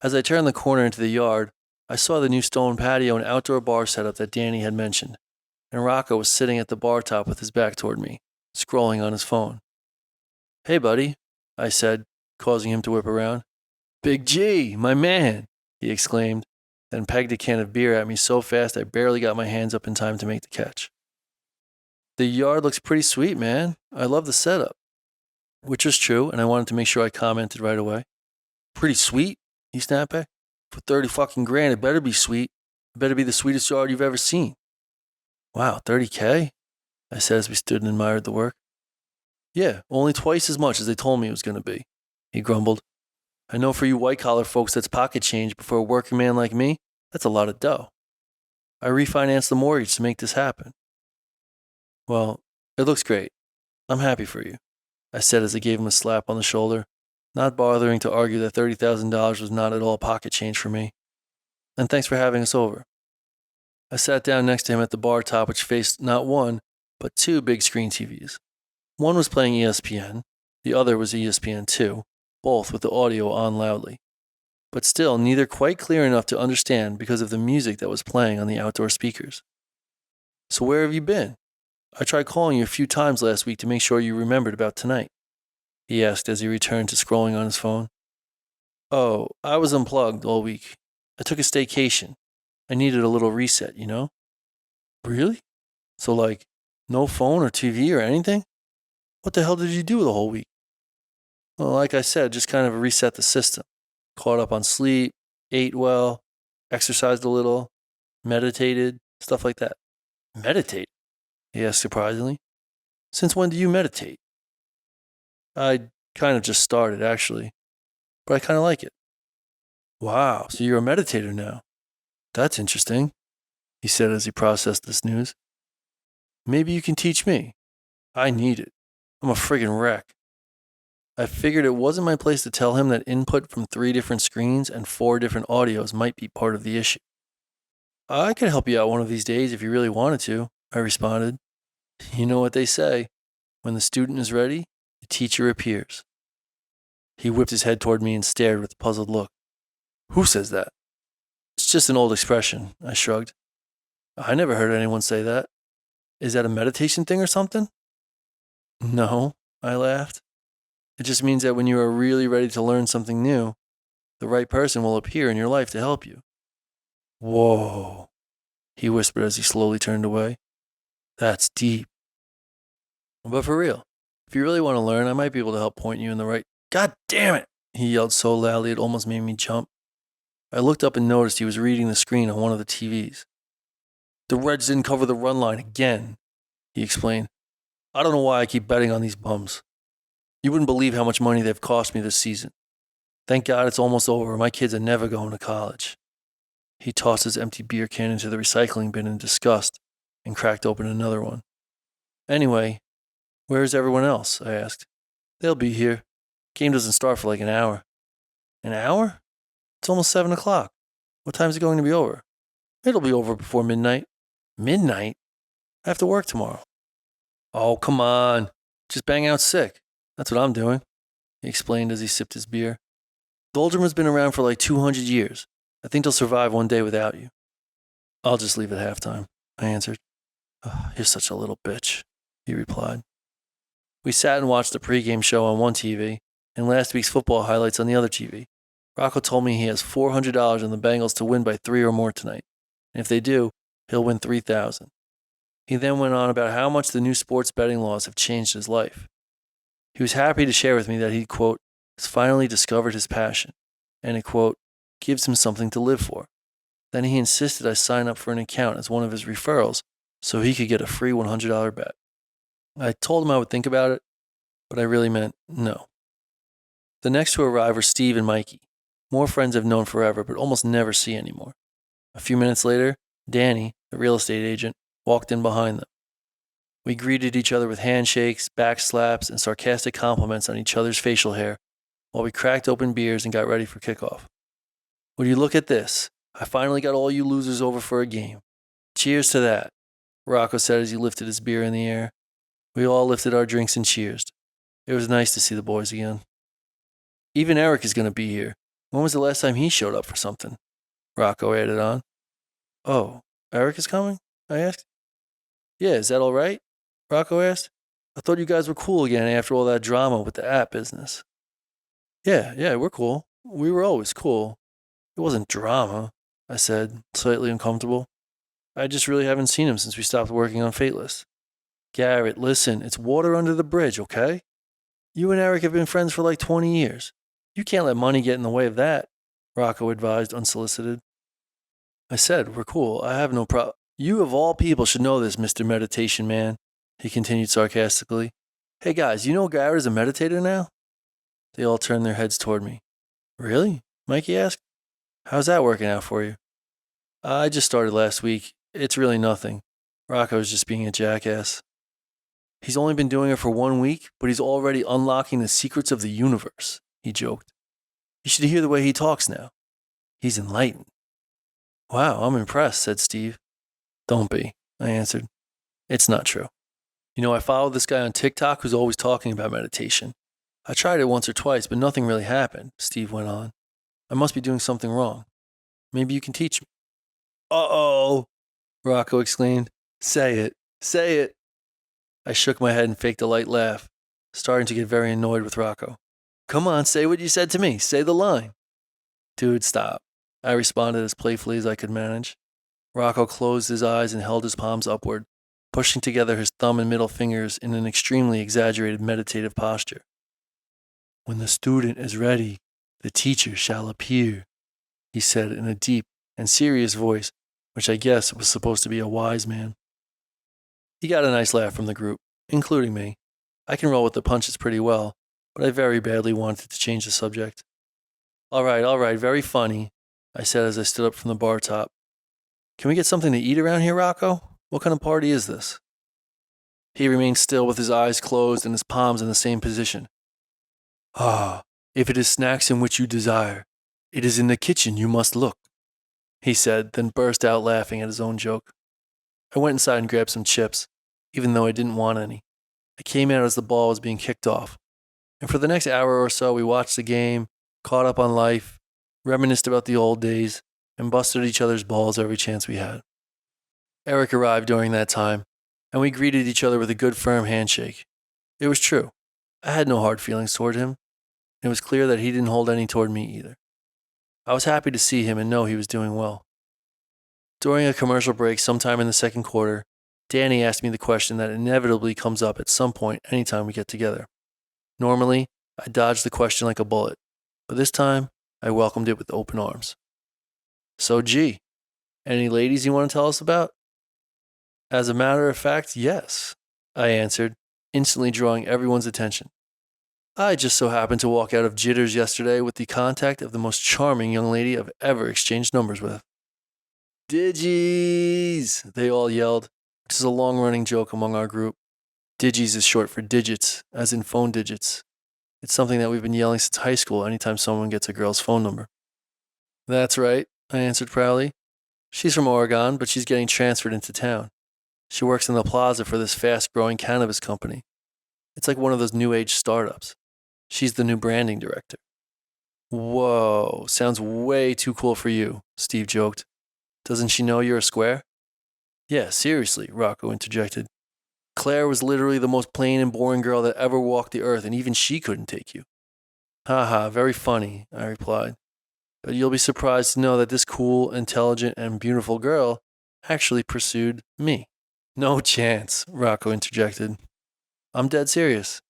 As I turned the corner into the yard, I saw the new stone patio and outdoor bar setup that Danny had mentioned, and Rocco was sitting at the bar top with his back toward me, scrolling on his phone. "Hey, buddy," I said, causing him to whip around. "Big G, my man," he exclaimed, then pegged a can of beer at me so fast I barely got my hands up in time to make the catch. "The yard looks pretty sweet, man. I love the setup." Which was true, and I wanted to make sure I commented right away. "Pretty sweet?" he snapped back. "For 30 fucking grand, it better be sweet. It better be the sweetest yard you've ever seen." Wow, $30K? I said as we stood and admired the work. Yeah, only twice as much as they told me it was going to be, he grumbled. I know for you white-collar folks that's pocket change, but for a working man like me, that's a lot of dough. I refinanced the mortgage to make this happen. Well, it looks great. I'm happy for you, I said as I gave him a slap on the shoulder, not bothering to argue that $30,000 was not at all pocket change for me. And thanks for having us over. I sat down next to him at the bar top, which faced not one, but two big screen TVs. One was playing ESPN, the other was ESPN2, both with the audio on loudly. But still, neither quite clear enough to understand because of the music that was playing on the outdoor speakers. So where have you been? I tried calling you a few times last week to make sure you remembered about tonight, he asked as he returned to scrolling on his phone. Oh, I was unplugged all week. I took a staycation. I needed a little reset, you know? Really? So like, no phone or TV or anything? What the hell did you do the whole week? Well, like I said, just kind of reset the system. Caught up on sleep, ate well, exercised a little, meditated, stuff like that. Meditate? He asked surprisingly. Since when do you meditate? I kind of just started, actually. But I kind of like it. Wow, so you're a meditator now. That's interesting, he said as he processed this news. Maybe you can teach me. I need it. I'm a friggin' wreck. I figured it wasn't my place to tell him that input from 3 different screens and 4 different audios might be part of the issue. I could help you out one of these days if you really wanted to, I responded. You know what they say, when the student is ready, the teacher appears. He whipped his head toward me and stared with a puzzled look. Who says that? It's just an old expression, I shrugged. I never heard anyone say that. Is that a meditation thing or something? No, I laughed. It just means that when you are really ready to learn something new, the right person will appear in your life to help you. Whoa, he whispered as he slowly turned away. That's deep. But for real, if you really want to learn, I might be able to help point you in the right... God damn it, he yelled so loudly it almost made me jump. I looked up and noticed he was reading the screen on one of the TVs. The Reds didn't cover the run line again, he explained. I don't know why I keep betting on these bums. You wouldn't believe how much money they've cost me this season. Thank God it's almost over. My kids are never going to college. He tossed his empty beer can into the recycling bin in disgust and cracked open another one. Anyway, where's everyone else? I asked. They'll be here. Game doesn't start for like an hour. An hour? It's almost 7 o'clock. What time's it going to be over? It'll be over before midnight. Midnight? I have to work tomorrow. Oh, come on. Just bang out sick. That's what I'm doing, he explained as he sipped his beer. Doldrum's been around for like 200 years. I think they'll survive one day without you. I'll just leave at halftime, I answered. Oh, you're such a little bitch, he replied. We sat and watched the pregame show on one TV and last week's football highlights on the other TV. Rocco told me he has $400 on the Bengals to win by 3 or more tonight. And if they do, he'll win $3,000. He then went on about how much the new sports betting laws have changed his life. He was happy to share with me that he, quote, has finally discovered his passion, and it, quote, gives him something to live for. Then he insisted I sign up for an account as one of his referrals so he could get a free $100 bet. I told him I would think about it, but I really meant no. The next to arrive were Steve and Mikey, more friends I've known forever but almost never see anymore. A few minutes later, Danny, the real estate agent, walked in behind them. We greeted each other with handshakes, back slaps, and sarcastic compliments on each other's facial hair while we cracked open beers and got ready for kickoff. Would you look at this? I finally got all you losers over for a game. Cheers to that, Rocco said as he lifted his beer in the air. We all lifted our drinks and cheersed. It was nice to see the boys again. Even Eric is going to be here. When was the last time he showed up for something? Rocco added on. Oh, Eric is coming? I asked. Yeah, is that all right? Rocco asked. I thought you guys were cool again after all that drama with the app business. Yeah, we're cool. We were always cool. It wasn't drama, I said, slightly uncomfortable. I just really haven't seen him since we stopped working on Fateless. Garret, listen, it's water under the bridge, okay? You and Eric have been friends for like 20 years. You can't let money get in the way of that, Rocco advised unsolicited. I said, we're cool. I have no problem. You of all people should know this, Mr. Meditation Man, he continued sarcastically. Hey guys, you know Garret is a meditator now? They all turned their heads toward me. Really? Mikey asked. How's that working out for you? I just started last week. It's really nothing. Rocco's just being a jackass. He's only been doing it for 1 week, but he's already unlocking the secrets of the universe, he joked. You should hear the way he talks now. He's enlightened. Wow, I'm impressed, said Steve. Don't be, I answered. It's not true. You know, I follow this guy on TikTok who's always talking about meditation. I tried it once or twice, but nothing really happened, Steve went on. I must be doing something wrong. Maybe you can teach me. Uh-oh, Rocco exclaimed. Say it. Say it. I shook my head and faked a light laugh, starting to get very annoyed with Rocco. Come on, say what you said to me. Say the line. Dude, stop. I responded as playfully as I could manage. Rocco closed his eyes and held his palms upward, pushing together his thumb and middle fingers in an extremely exaggerated meditative posture. When the student is ready, the teacher shall appear, he said in a deep and serious voice, which I guess was supposed to be a wise man. He got a nice laugh from the group, including me. I can roll with the punches pretty well, but I very badly wanted to change the subject. All right, very funny, I said as I stood up from the bar top. Can we get something to eat around here, Rocco? What kind of party is this? He remained still with his eyes closed and his palms in the same position. Ah, if it is snacks in which you desire, it is in the kitchen you must look, he said, then burst out laughing at his own joke. I went inside and grabbed some chips, even though I didn't want any. I came out as the ball was being kicked off, and for the next hour or so we watched the game, caught up on life, reminisced about the old days, and busted each other's balls every chance we had. Eric arrived during that time, and we greeted each other with a good firm handshake. It was true. I had no hard feelings toward him. It was clear that he didn't hold any toward me either. I was happy to see him and know he was doing well. During a commercial break sometime in the second quarter, Danny asked me the question that inevitably comes up at some point anytime we get together. Normally, I dodge the question like a bullet, but this time, I welcomed it with open arms. So, G, any ladies you want to tell us about? As a matter of fact, yes, I answered, instantly drawing everyone's attention. I just so happened to walk out of Jitters yesterday with the contact of the most charming young lady I've ever exchanged numbers with. Digis, they all yelled, which is a long-running joke among our group. Digis is short for digits, as in phone digits. It's something that we've been yelling since high school anytime someone gets a girl's phone number. That's right, I answered proudly. She's from Oregon, but she's getting transferred into town. She works in the plaza for this fast-growing cannabis company. It's like one of those new age startups. She's the new branding director. Whoa, sounds way too cool for you, Steve joked. Doesn't she know you're a square? Yeah, seriously, Rocco interjected. Claire was literally the most plain and boring girl that ever walked the earth, and even she couldn't take you. Haha, very funny, I replied. But you'll be surprised to know that this cool, intelligent, and beautiful girl actually pursued me. No chance, Rocco interjected. I'm dead serious.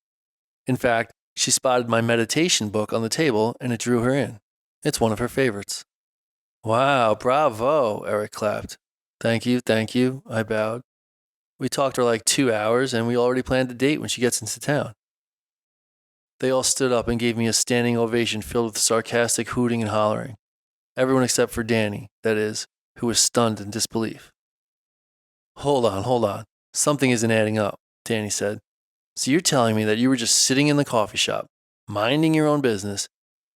In fact, she spotted my meditation book on the table and it drew her in. It's one of her favorites. Wow, bravo, Eric clapped. Thank you, I bowed. We talked for like 2 hours and we already planned a date when she gets into town. They all stood up and gave me a standing ovation filled with sarcastic hooting and hollering. Everyone except for Danny, that is, who was stunned in disbelief. Hold on. Something isn't adding up, Danny said. So you're telling me that you were just sitting in the coffee shop, minding your own business,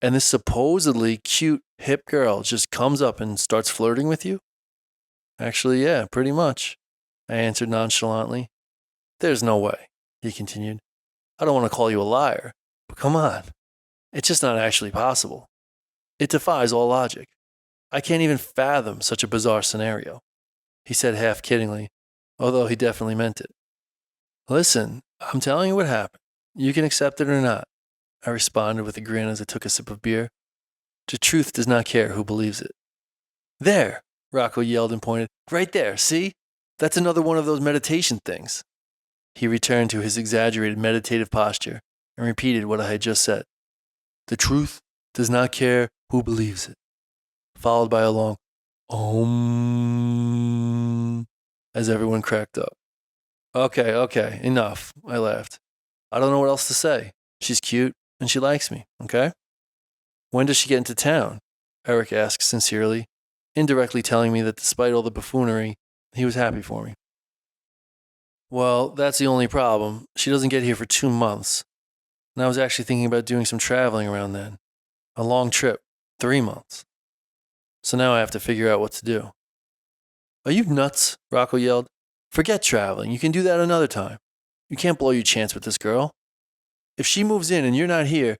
and this supposedly cute, hip girl just comes up and starts flirting with you? Actually, yeah, pretty much, I answered nonchalantly. There's no way, he continued. I don't want to call you a liar, but come on. It's just not actually possible. It defies all logic. I can't even fathom such a bizarre scenario, he said half kiddingly, although he definitely meant it. Listen, I'm telling you what happened. You can accept it or not, I responded with a grin as I took a sip of beer. The truth does not care who believes it. There, Rocco yelled and pointed. Right there, see? That's another one of those meditation things. He returned to his exaggerated meditative posture and repeated what I had just said. The truth does not care who believes it. Followed by a long Om. as everyone cracked up. Okay, enough, I laughed. I don't know what else to say. She's cute, and she likes me, okay? When does she get into town? Eric asked sincerely, indirectly telling me that despite all the buffoonery, he was happy for me. Well, that's the only problem. She doesn't get here for 2 months. And I was actually thinking about doing some traveling around then. A long trip, 3 months. So now I have to figure out what to do. Are you nuts? Rocco yelled. Forget traveling. You can do that another time. You can't blow your chance with this girl. If she moves in and you're not here,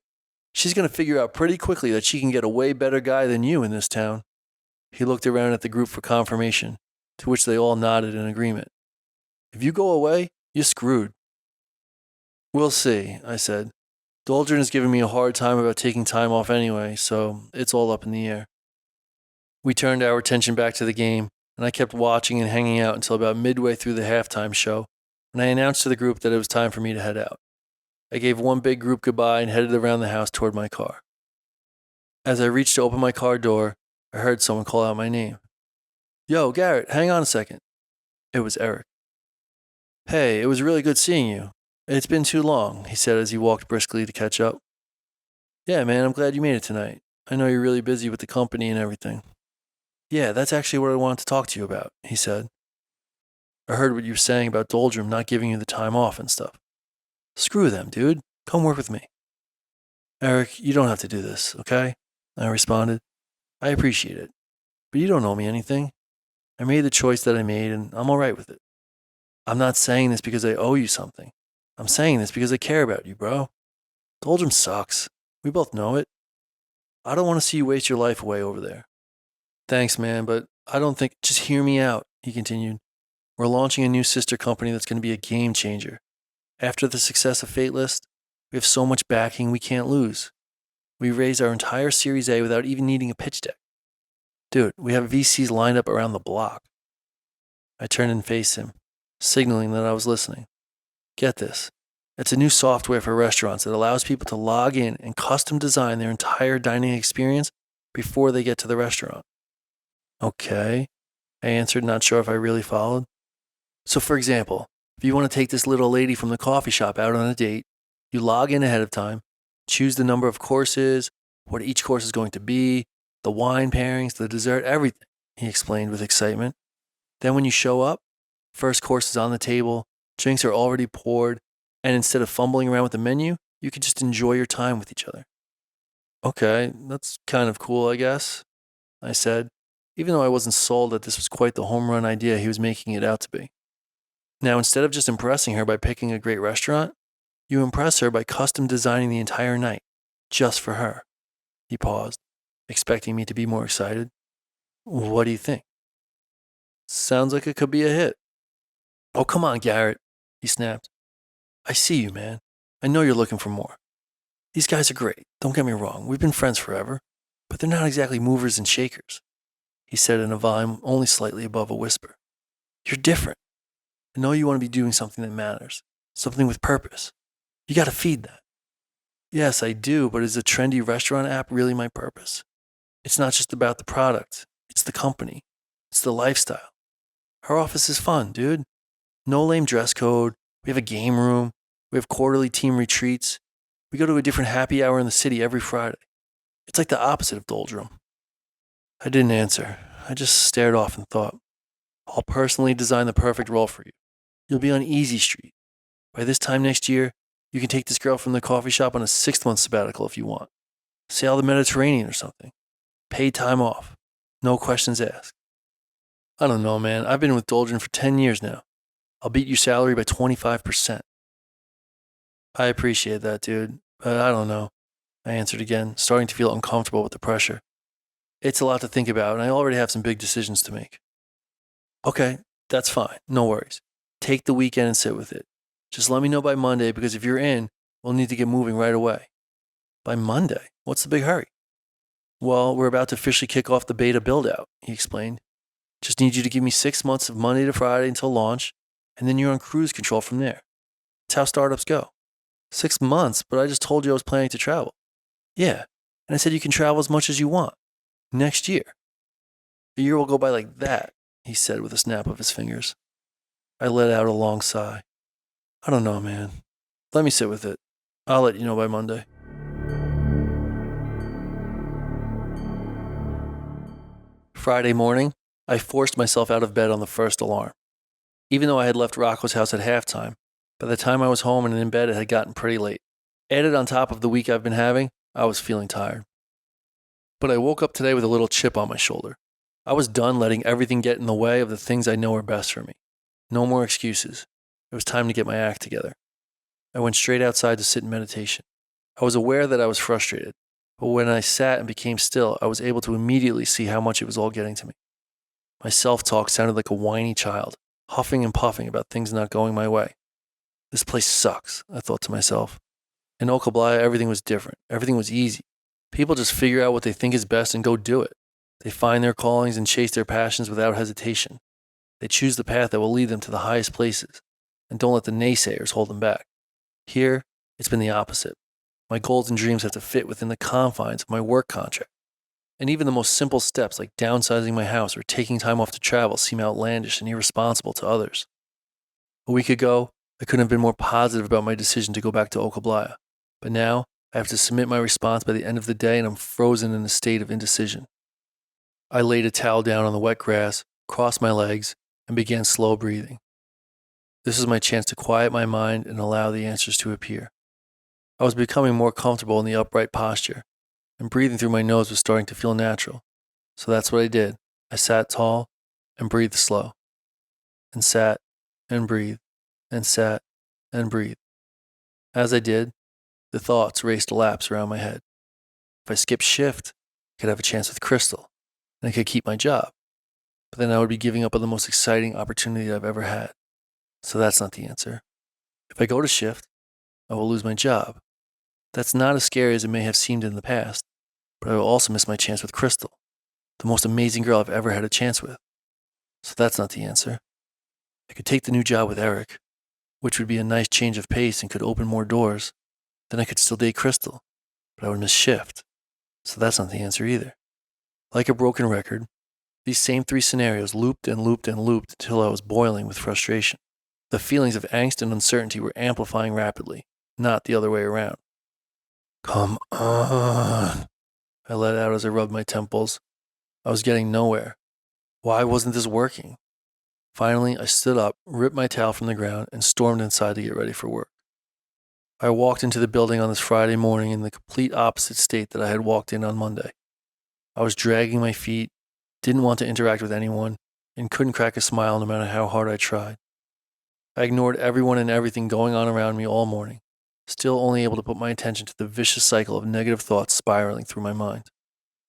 she's going to figure out pretty quickly that she can get a way better guy than you in this town. He looked around at the group for confirmation, to which they all nodded in agreement. If you go away, you're screwed. We'll see, I said. Doldrin is giving me a hard time about taking time off anyway, so it's all up in the air. We turned our attention back to the game, and I kept watching and hanging out until about midway through the halftime show, when I announced to the group that it was time for me to head out. I gave one big group goodbye and headed around the house toward my car. As I reached to open my car door, I heard someone call out my name. Yo, Garret, hang on a second. It was Eric. Hey, it was really good seeing you. It's been too long, he said as he walked briskly to catch up. Yeah, man, I'm glad you made it tonight. I know you're really busy with the company and everything. Yeah, that's actually what I wanted to talk to you about, he said. I heard what you were saying about Doldrum not giving you the time off and stuff. Screw them, dude. Come work with me. Eric, you don't have to do this, okay? I responded. I appreciate it, but you don't owe me anything. I made the choice that I made, and I'm all right with it. I'm not saying this because I owe you something. I'm saying this because I care about you, bro. Doldrum sucks. We both know it. I don't want to see you waste your life away over there. Thanks, man, but I don't think... Just hear me out, he continued. We're launching a new sister company that's going to be a game changer. After the success of Fatelist, we have so much backing we can't lose. We raised our entire Series A without even needing a pitch deck. Dude, we have VCs lined up around the block. I turned and faced him, signaling that I was listening. Get this. It's a new software for restaurants that allows people to log in and custom design their entire dining experience before they get to the restaurant. Okay, I answered, not sure if I really followed. So for example, if you want to take this little lady from the coffee shop out on a date, you log in ahead of time, choose the number of courses, what each course is going to be, the wine pairings, the dessert, everything, he explained with excitement. Then when you show up, first course is on the table, drinks are already poured, and instead of fumbling around with the menu, you can just enjoy your time with each other. Okay, that's kind of cool, I guess, I said, even though I wasn't sold that this was quite the home run idea he was making it out to be. Now, instead of just impressing her by picking a great restaurant, you impress her by custom designing the entire night, just for her. He paused, expecting me to be more excited. What do you think? Sounds like it could be a hit. Oh, come on, Garret, he snapped. I see you, man. I know you're looking for more. These guys are great, don't get me wrong. We've been friends forever, but they're not exactly movers and shakers, he said in a volume only slightly above a whisper. You're different. I know you want to be doing something that matters, something with purpose. You got to feed that. Yes, I do, but is a trendy restaurant app really my purpose? It's not just about the product. It's the company. It's the lifestyle. Our office is fun, dude. No lame dress code. We have a game room. We have quarterly team retreats. We go to a different happy hour in the city every Friday. It's like the opposite of Doldrum. I didn't answer. I just stared off and thought, I'll personally design the perfect role for you. You'll be on Easy Street. By this time next year, you can take this girl from the coffee shop on a 6-month sabbatical if you want. Sail the Mediterranean or something. Paid time off. No questions asked. I don't know, man. I've been with Doldrin for 10 years now. I'll beat your salary by 25%. I appreciate that, dude, but I don't know, I answered again, starting to feel uncomfortable with the pressure. It's a lot to think about, and I already have some big decisions to make. Okay, that's fine. No worries. Take the weekend and sit with it. Just let me know by Monday, because if you're in, we'll need to get moving right away. By Monday? What's the big hurry? Well, we're about to officially kick off the beta build-out, he explained. Just need you to give me 6 months of Monday to Friday until launch, and then you're on cruise control from there. It's how startups go. 6 months, but I just told you I was planning to travel. Yeah, and I said you can travel as much as you want. Next year. A year will go by like that, he said with a snap of his fingers. I let out a long sigh. I don't know, man. Let me sit with it. I'll let you know by Monday. Friday morning, I forced myself out of bed on the first alarm. Even though I had left Rocco's house at halftime, by the time I was home and in bed, it had gotten pretty late. Added on top of the week I've been having, I was feeling tired. But I woke up today with a little chip on my shoulder. I was done letting everything get in the way of the things I know are best for me. No more excuses. It was time to get my act together. I went straight outside to sit in meditation. I was aware that I was frustrated, but when I sat and became still, I was able to immediately see how much it was all getting to me. My self-talk sounded like a whiny child, huffing and puffing about things not going my way. This place sucks, I thought to myself. In Okablaya, everything was different. Everything was easy. People just figure out what they think is best and go do it. They find their callings and chase their passions without hesitation. They choose the path that will lead them to the highest places, and don't let the naysayers hold them back. Here, it's been the opposite. My goals and dreams have to fit within the confines of my work contract. And even the most simple steps like downsizing my house or taking time off to travel seem outlandish and irresponsible to others. A week ago, I couldn't have been more positive about my decision to go back to Okablaya. But now, I have to submit my response by the end of the day and I'm frozen in a state of indecision. I laid a towel down on the wet grass, crossed my legs, and began slow breathing. This was my chance to quiet my mind and allow the answers to appear. I was becoming more comfortable in the upright posture, and breathing through my nose was starting to feel natural. So that's what I did. I sat tall and breathed slow, and sat and breathed, and sat and breathed. As I did, the thoughts raced laps around my head. If I skipped SHIPHT, I could have a chance with Crystal, and I could keep my job. But then I would be giving up on the most exciting opportunity I've ever had. So that's not the answer. If I go to SHIPHT, I will lose my job. That's not as scary as it may have seemed in the past, but I will also miss my chance with Crystal, the most amazing girl I've ever had a chance with. So that's not the answer. I could take the new job with Eric, which would be a nice change of pace and could open more doors. Then I could still date Crystal, but I would miss SHIPHT. So that's not the answer either. Like a broken record, these same three scenarios looped and looped and looped until I was boiling with frustration. The feelings of angst and uncertainty were amplifying rapidly, not the other way around. Come on, I let out as I rubbed my temples. I was getting nowhere. Why wasn't this working? Finally, I stood up, ripped my towel from the ground, and stormed inside to get ready for work. I walked into the building on this Friday morning in the complete opposite state that I had walked in on Monday. I was dragging my feet, didn't want to interact with anyone, and couldn't crack a smile no matter how hard I tried. I ignored everyone and everything going on around me all morning, still only able to put my attention to the vicious cycle of negative thoughts spiraling through my mind.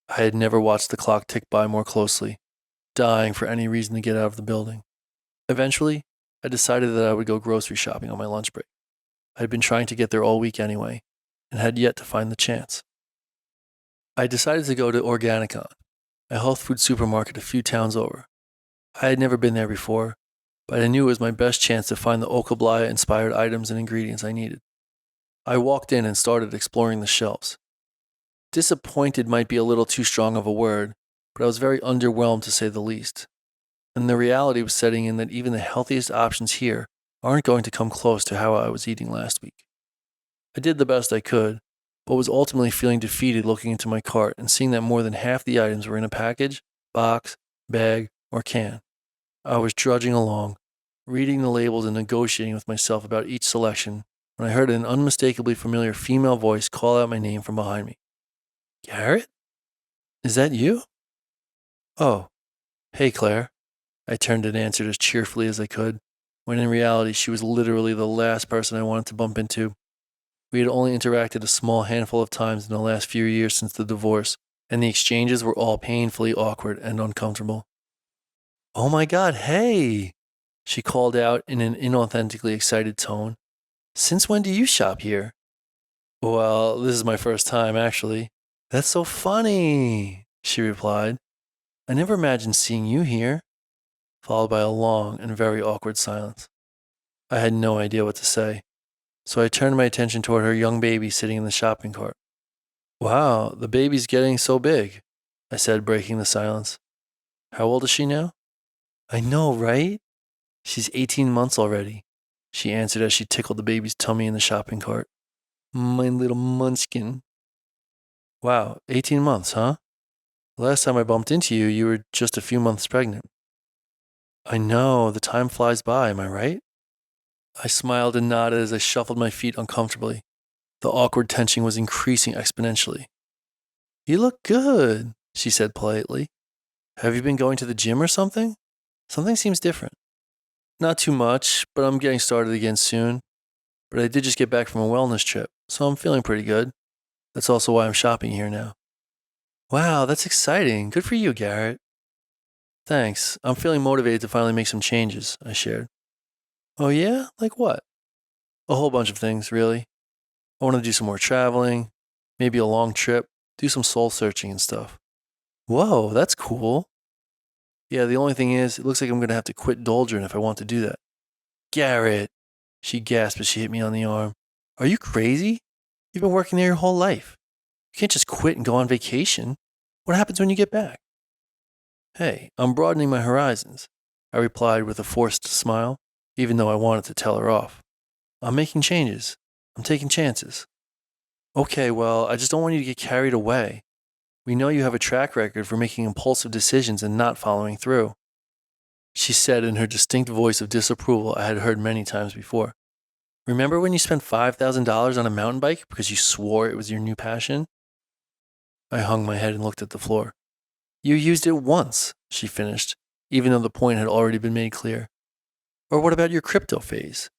I had never watched the clock tick by more closely, dying for any reason to get out of the building. Eventually, I decided that I would go grocery shopping on my lunch break. I had been trying to get there all week anyway, and had yet to find the chance. I decided to go to Organicon, a health food supermarket a few towns over. I had never been there before, but I knew it was my best chance to find the Okablaya-inspired items and ingredients I needed. I walked in and started exploring the shelves. Disappointed might be a little too strong of a word, but I was very underwhelmed to say the least. And the reality was setting in that even the healthiest options here aren't going to come close to how I was eating last week. I did the best I could, but was ultimately feeling defeated looking into my cart and seeing that more than half the items were in a package, box, bag, or can. I was trudging along, reading the labels and negotiating with myself about each selection when I heard an unmistakably familiar female voice call out my name from behind me. Garret? Is that you? Oh, hey Claire. I turned and answered as cheerfully as I could, when in reality she was literally the last person I wanted to bump into. We had only interacted a small handful of times in the last few years since the divorce, and the exchanges were all painfully awkward and uncomfortable. Oh my God, hey! She called out in an inauthentically excited tone. Since when do you shop here? Well, this is my first time, actually. That's so funny, she replied. I never imagined seeing you here. Followed by a long and very awkward silence. I had no idea what to say, so I turned my attention toward her young baby sitting in the shopping cart. Wow, the baby's getting so big, I said, breaking the silence. How old is she now? I know, right? She's 18 months already, she answered as she tickled the baby's tummy in the shopping cart. My little munchkin. Wow, 18 months, huh? Last time I bumped into you, you were just a few months pregnant. I know, the time flies by, am I right? I smiled and nodded as I shuffled my feet uncomfortably. The awkward tension was increasing exponentially. You look good, she said politely. Have you been going to the gym or something? Something seems different. Not too much, but I'm getting started again soon. But I did just get back from a wellness trip, so I'm feeling pretty good. That's also why I'm shopping here now. Wow, that's exciting. Good for you, Garret. Thanks. I'm feeling motivated to finally make some changes, I shared. Oh yeah? Like what? A whole bunch of things, really. I want to do some more traveling, maybe a long trip, do some soul searching and stuff. Whoa, that's cool. Yeah, the only thing is, it looks like I'm going to have to quit Doldrin if I want to do that. Garret, she gasped as she hit me on the arm. Are you crazy? You've been working there your whole life. You can't just quit and go on vacation. What happens when you get back? Hey, I'm broadening my horizons, I replied with a forced smile, even though I wanted to tell her off. I'm making changes. I'm taking chances. Okay, well, I just don't want you to get carried away. We know you have a track record for making impulsive decisions and not following through, she said in her distinct voice of disapproval I had heard many times before. Remember when you spent $5,000 on a mountain bike because you swore it was your new passion? I hung my head and looked at the floor. You used it once, she finished, even though the point had already been made clear. Or what about your crypto phase?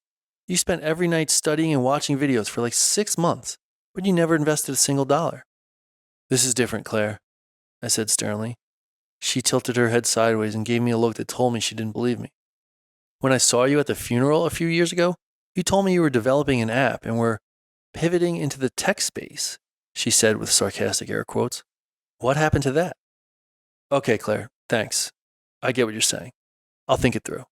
You spent every night studying and watching videos for like 6 months, but you never invested a single dollar. This is different, Claire, I said sternly. She tilted her head sideways and gave me a look that told me she didn't believe me. When I saw you at the funeral a few years ago, you told me you were developing an app and were pivoting into the tech space, she said with sarcastic air quotes. What happened to that? Okay, Claire, thanks. I get what you're saying. I'll think it through.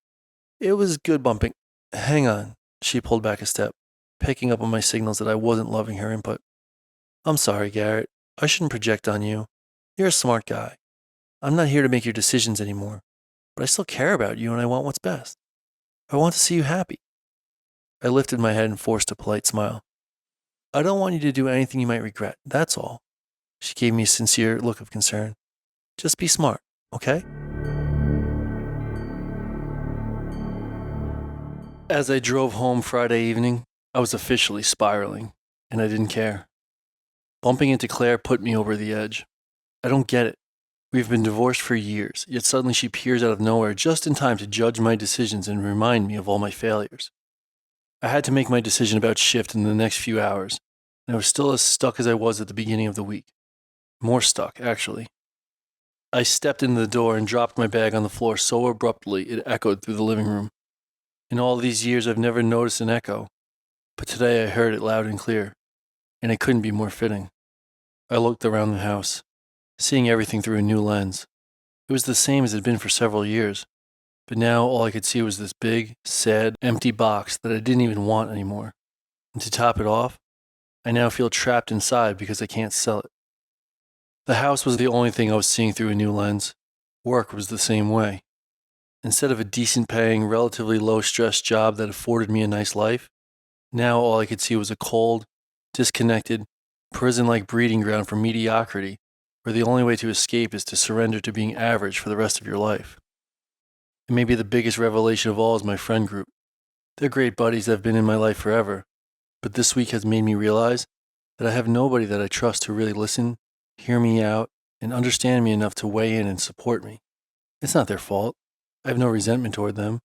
It was good bumping. Hang on, she pulled back a step, picking up on my signals that I wasn't loving her input. I'm sorry, Garret. I shouldn't project on you. You're a smart guy. I'm not here to make your decisions anymore, but I still care about you and I want what's best. I want to see you happy. I lifted my head and forced a polite smile. I don't want you to do anything you might regret, that's all. She gave me a sincere look of concern. Just be smart, okay? As I drove home Friday evening, I was officially spiraling, and I didn't care. Bumping into Claire put me over the edge. I don't get it. We've been divorced for years, yet suddenly she appears out of nowhere just in time to judge my decisions and remind me of all my failures. I had to make my decision about SHIPHT in the next few hours, and I was still as stuck as I was at the beginning of the week. More stuck, actually. I stepped into the door and dropped my bag on the floor so abruptly it echoed through the living room. In all these years, I've never noticed an echo, but today I heard it loud and clear, and it couldn't be more fitting. I looked around the house, seeing everything through a new lens. It was the same as it had been for several years, but now all I could see was this big, sad, empty box that I didn't even want anymore. And to top it off, I now feel trapped inside because I can't sell it. The house was the only thing I was seeing through a new lens. Work was the same way. Instead of a decent-paying, relatively low-stress job that afforded me a nice life, now all I could see was a cold, disconnected, prison-like breeding ground for mediocrity, where the only way to escape is to surrender to being average for the rest of your life. And maybe the biggest revelation of all is my friend group. They're great buddies that have been in my life forever, but this week has made me realize that I have nobody that I trust to really listen, hear me out, and understand me enough to weigh in and support me. It's not their fault. I have no resentment toward them,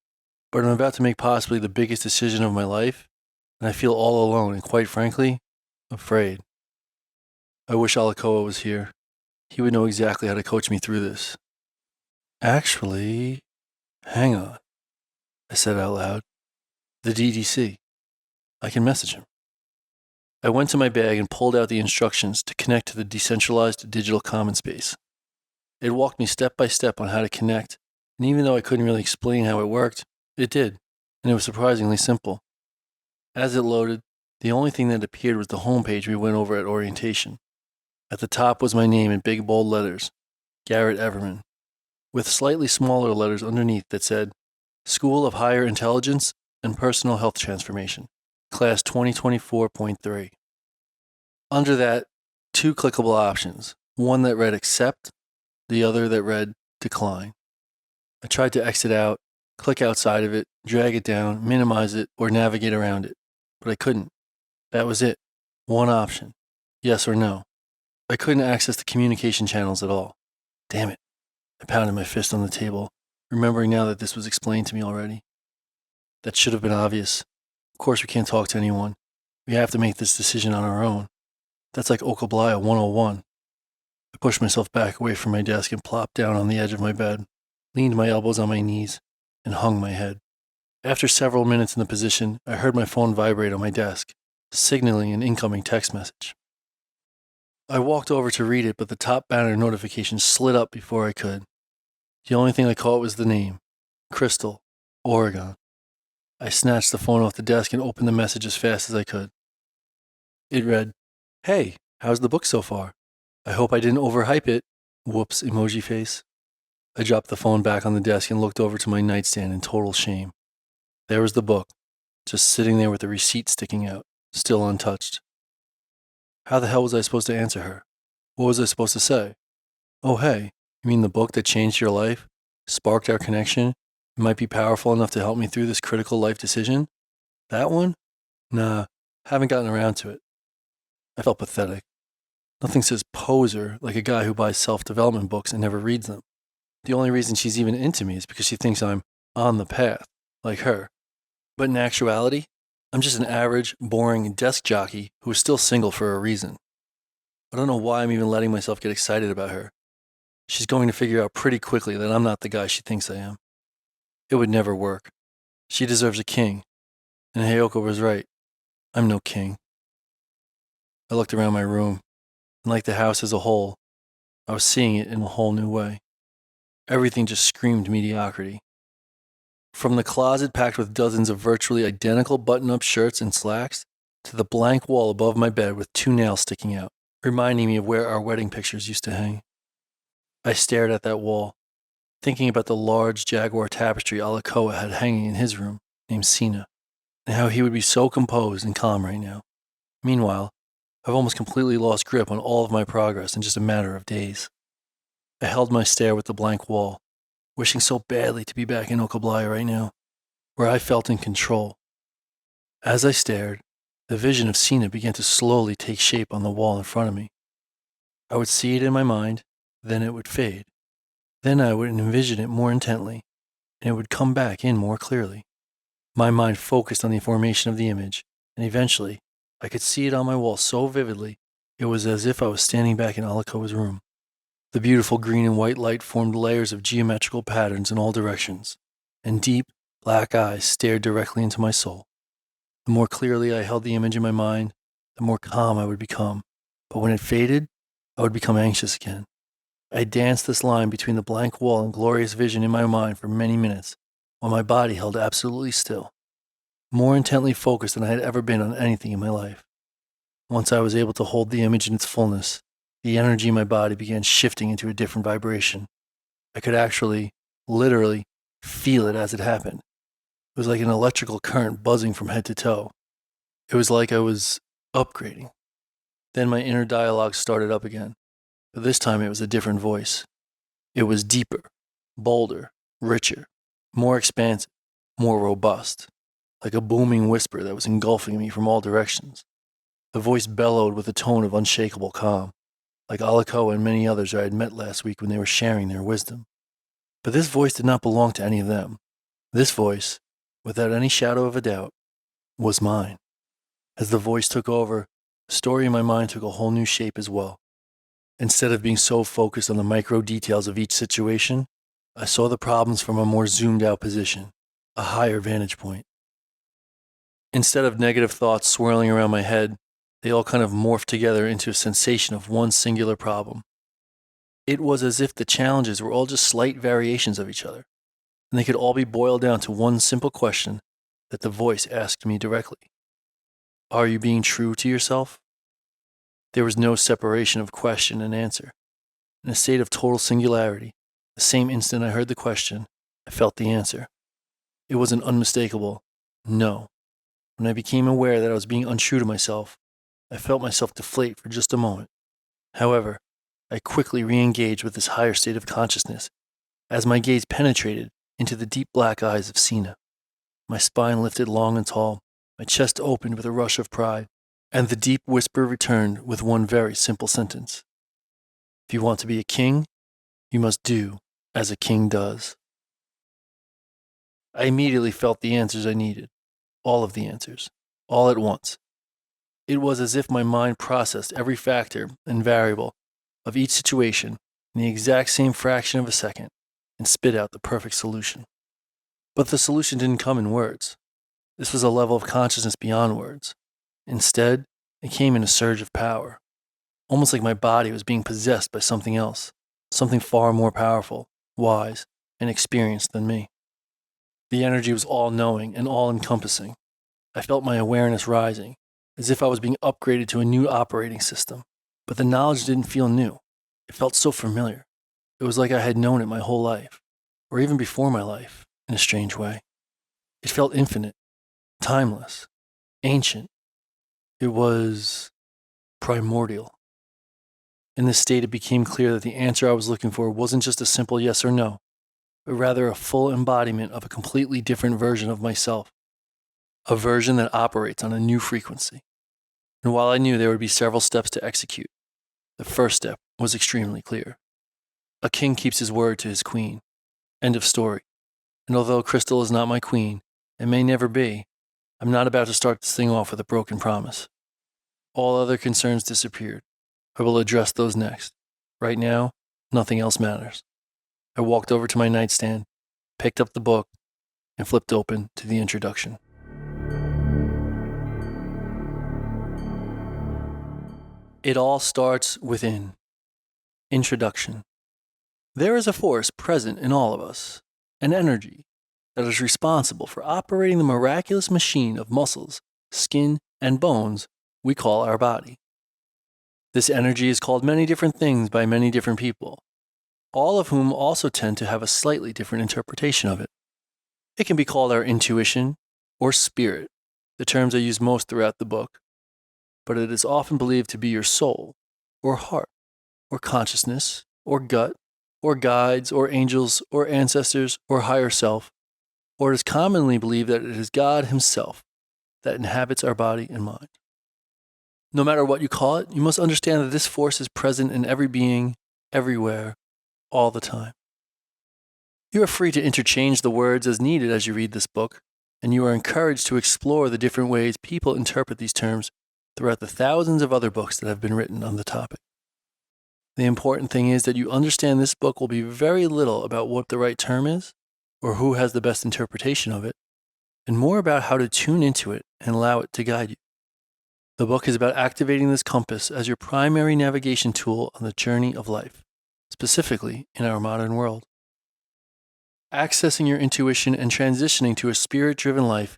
but I'm about to make possibly the biggest decision of my life, and I feel all alone and, quite frankly, afraid. I wish Alakoa was here. He would know exactly how to coach me through this. Actually, hang on, I said out loud. The DDC. I can message him. I went to my bag and pulled out the instructions to connect to the decentralized digital common space. It walked me step by step on how to connect, and even though I couldn't really explain how it worked, it did, and it was surprisingly simple. As it loaded, the only thing that appeared was the homepage we went over at orientation. At the top was my name in big bold letters, Garret Everman, with slightly smaller letters underneath that said, School of Higher Intelligence and Personal Health Transformation, Class 2024.3. Under that, 2 clickable options, one that read Accept, the other that read Decline. I tried to exit out, click outside of it, drag it down, minimize it, or navigate around it, but I couldn't. That was it. One option. Yes or no. I couldn't access the communication channels at all. Damn it. I pounded my fist on the table, remembering now that this was explained to me already. That should have been obvious. Of course we can't talk to anyone. We have to make this decision on our own. That's like Okablaya 101. I pushed myself back away from my desk and plopped down on the edge of my bed, leaned my elbows on my knees, and hung my head. After several minutes in the position, I heard my phone vibrate on my desk, signaling an incoming text message. I walked over to read it, but the top banner notification slid up before I could. The only thing I caught was the name, Crystal, Oregon. I snatched the phone off the desk and opened the message as fast as I could. It read, "Hey, how's the book so far? I hope I didn't overhype it. Whoops, emoji face." I dropped the phone back on the desk and looked over to my nightstand in total shame. There was the book, just sitting there with the receipt sticking out, still untouched. How the hell was I supposed to answer her? What was I supposed to say? Oh, hey, you mean the book that changed your life, sparked our connection, and might be powerful enough to help me through this critical life decision? That one? Nah, haven't gotten around to it. I felt pathetic. Nothing says poser like a guy who buys self-development books and never reads them. The only reason she's even into me is because she thinks I'm on the path, like her. But in actuality, I'm just an average, boring desk jockey who is still single for a reason. I don't know why I'm even letting myself get excited about her. She's going to figure out pretty quickly that I'm not the guy she thinks I am. It would never work. She deserves a king. And Hayoko was right. I'm no king. I looked around my room, and like the house as a whole, I was seeing it in a whole new way. Everything just screamed mediocrity. From the closet packed with dozens of virtually identical button-up shirts and slacks, to the blank wall above my bed with 2 nails sticking out, reminding me of where our wedding pictures used to hang. I stared at that wall, thinking about the large jaguar tapestry Alcoa had hanging in his room, named Sina, and how he would be so composed and calm right now. Meanwhile, I've almost completely lost grip on all of my progress in just a matter of days. I held my stare with the blank wall, wishing so badly to be back in Okablaya right now, where I felt in control. As I stared, the vision of Sina began to slowly take shape on the wall in front of me. I would see it in my mind, then it would fade. Then I would envision it more intently, and it would come back in more clearly. My mind focused on the formation of the image, and eventually, I could see it on my wall so vividly, it was as if I was standing back in Alcoa's room. The beautiful green and white light formed layers of geometrical patterns in all directions, and deep, black eyes stared directly into my soul. The more clearly I held the image in my mind, the more calm I would become, but when it faded, I would become anxious again. I danced this line between the blank wall and glorious vision in my mind for many minutes, while my body held absolutely still, more intently focused than I had ever been on anything in my life. Once I was able to hold the image in its fullness, the energy in my body began shifting into a different vibration. I could actually, literally, feel it as it happened. It was like an electrical current buzzing from head to toe. It was like I was upgrading. Then my inner dialogue started up again, but this time it was a different voice. It was deeper, bolder, richer, more expansive, more robust, like a booming whisper that was engulfing me from all directions. The voice bellowed with a tone of unshakable calm, like Alcoa and many others I had met last week when they were sharing their wisdom. But this voice did not belong to any of them. This voice, without any shadow of a doubt, was mine. As the voice took over, the story in my mind took a whole new shape as well. Instead of being so focused on the micro details of each situation, I saw the problems from a more zoomed out position, a higher vantage point. Instead of negative thoughts swirling around my head, they all kind of morphed together into a sensation of one singular problem. It was as if the challenges were all just slight variations of each other, and they could all be boiled down to one simple question that the voice asked me directly. Are you being true to yourself? There was no separation of question and answer. In a state of total singularity, the same instant I heard the question, I felt the answer. It was an unmistakable no. When I became aware that I was being untrue to myself, I felt myself deflate for just a moment. However, I quickly re-engaged with this higher state of consciousness as my gaze penetrated into the deep black eyes of Sina. My spine lifted long and tall, my chest opened with a rush of pride, and the deep whisper returned with one very simple sentence. If you want to be a king, you must do as a king does. I immediately felt the answers I needed, all of the answers, all at once. It was as if my mind processed every factor and variable of each situation in the exact same fraction of a second and spit out the perfect solution. But the solution didn't come in words. This was a level of consciousness beyond words. Instead, it came in a surge of power, almost like my body was being possessed by something else, something far more powerful, wise, and experienced than me. The energy was all-knowing and all-encompassing. I felt my awareness rising, as if I was being upgraded to a new operating system. But the knowledge didn't feel new. It felt so familiar. It was like I had known it my whole life, or even before my life, in a strange way. It felt infinite, timeless, ancient. It was primordial. In this state, it became clear that the answer I was looking for wasn't just a simple yes or no, but rather a full embodiment of a completely different version of myself, a version that operates on a new frequency. And while I knew there would be several steps to execute, the first step was extremely clear. A king keeps his word to his queen. End of story. And although Crystal is not my queen, and may never be, I'm not about to start this thing off with a broken promise. All other concerns disappeared. I will address those next. Right now, nothing else matters. I walked over to my nightstand, picked up the book, and flipped open to the introduction. It all starts within. Introduction. There is a force present in all of us, an energy that is responsible for operating the miraculous machine of muscles, skin, and bones we call our body. This energy is called many different things by many different people, all of whom also tend to have a slightly different interpretation of it. It can be called our intuition or spirit, the terms I use most throughout the book, but it is often believed to be your soul, or heart, or consciousness, or gut, or guides, or angels, or ancestors, or higher self, or it is commonly believed that it is God Himself that inhabits our body and mind. No matter what you call it, you must understand that this force is present in every being, everywhere, all the time. You are free to interchange the words as needed as you read this book, and you are encouraged to explore the different ways people interpret these terms throughout the thousands of other books that have been written on the topic. The important thing is that you understand this book will be very little about what the right term is, or who has the best interpretation of it, and more about how to tune into it and allow it to guide you. The book is about activating this compass as your primary navigation tool on the journey of life, specifically in our modern world. Accessing your intuition and transitioning to a spirit-driven life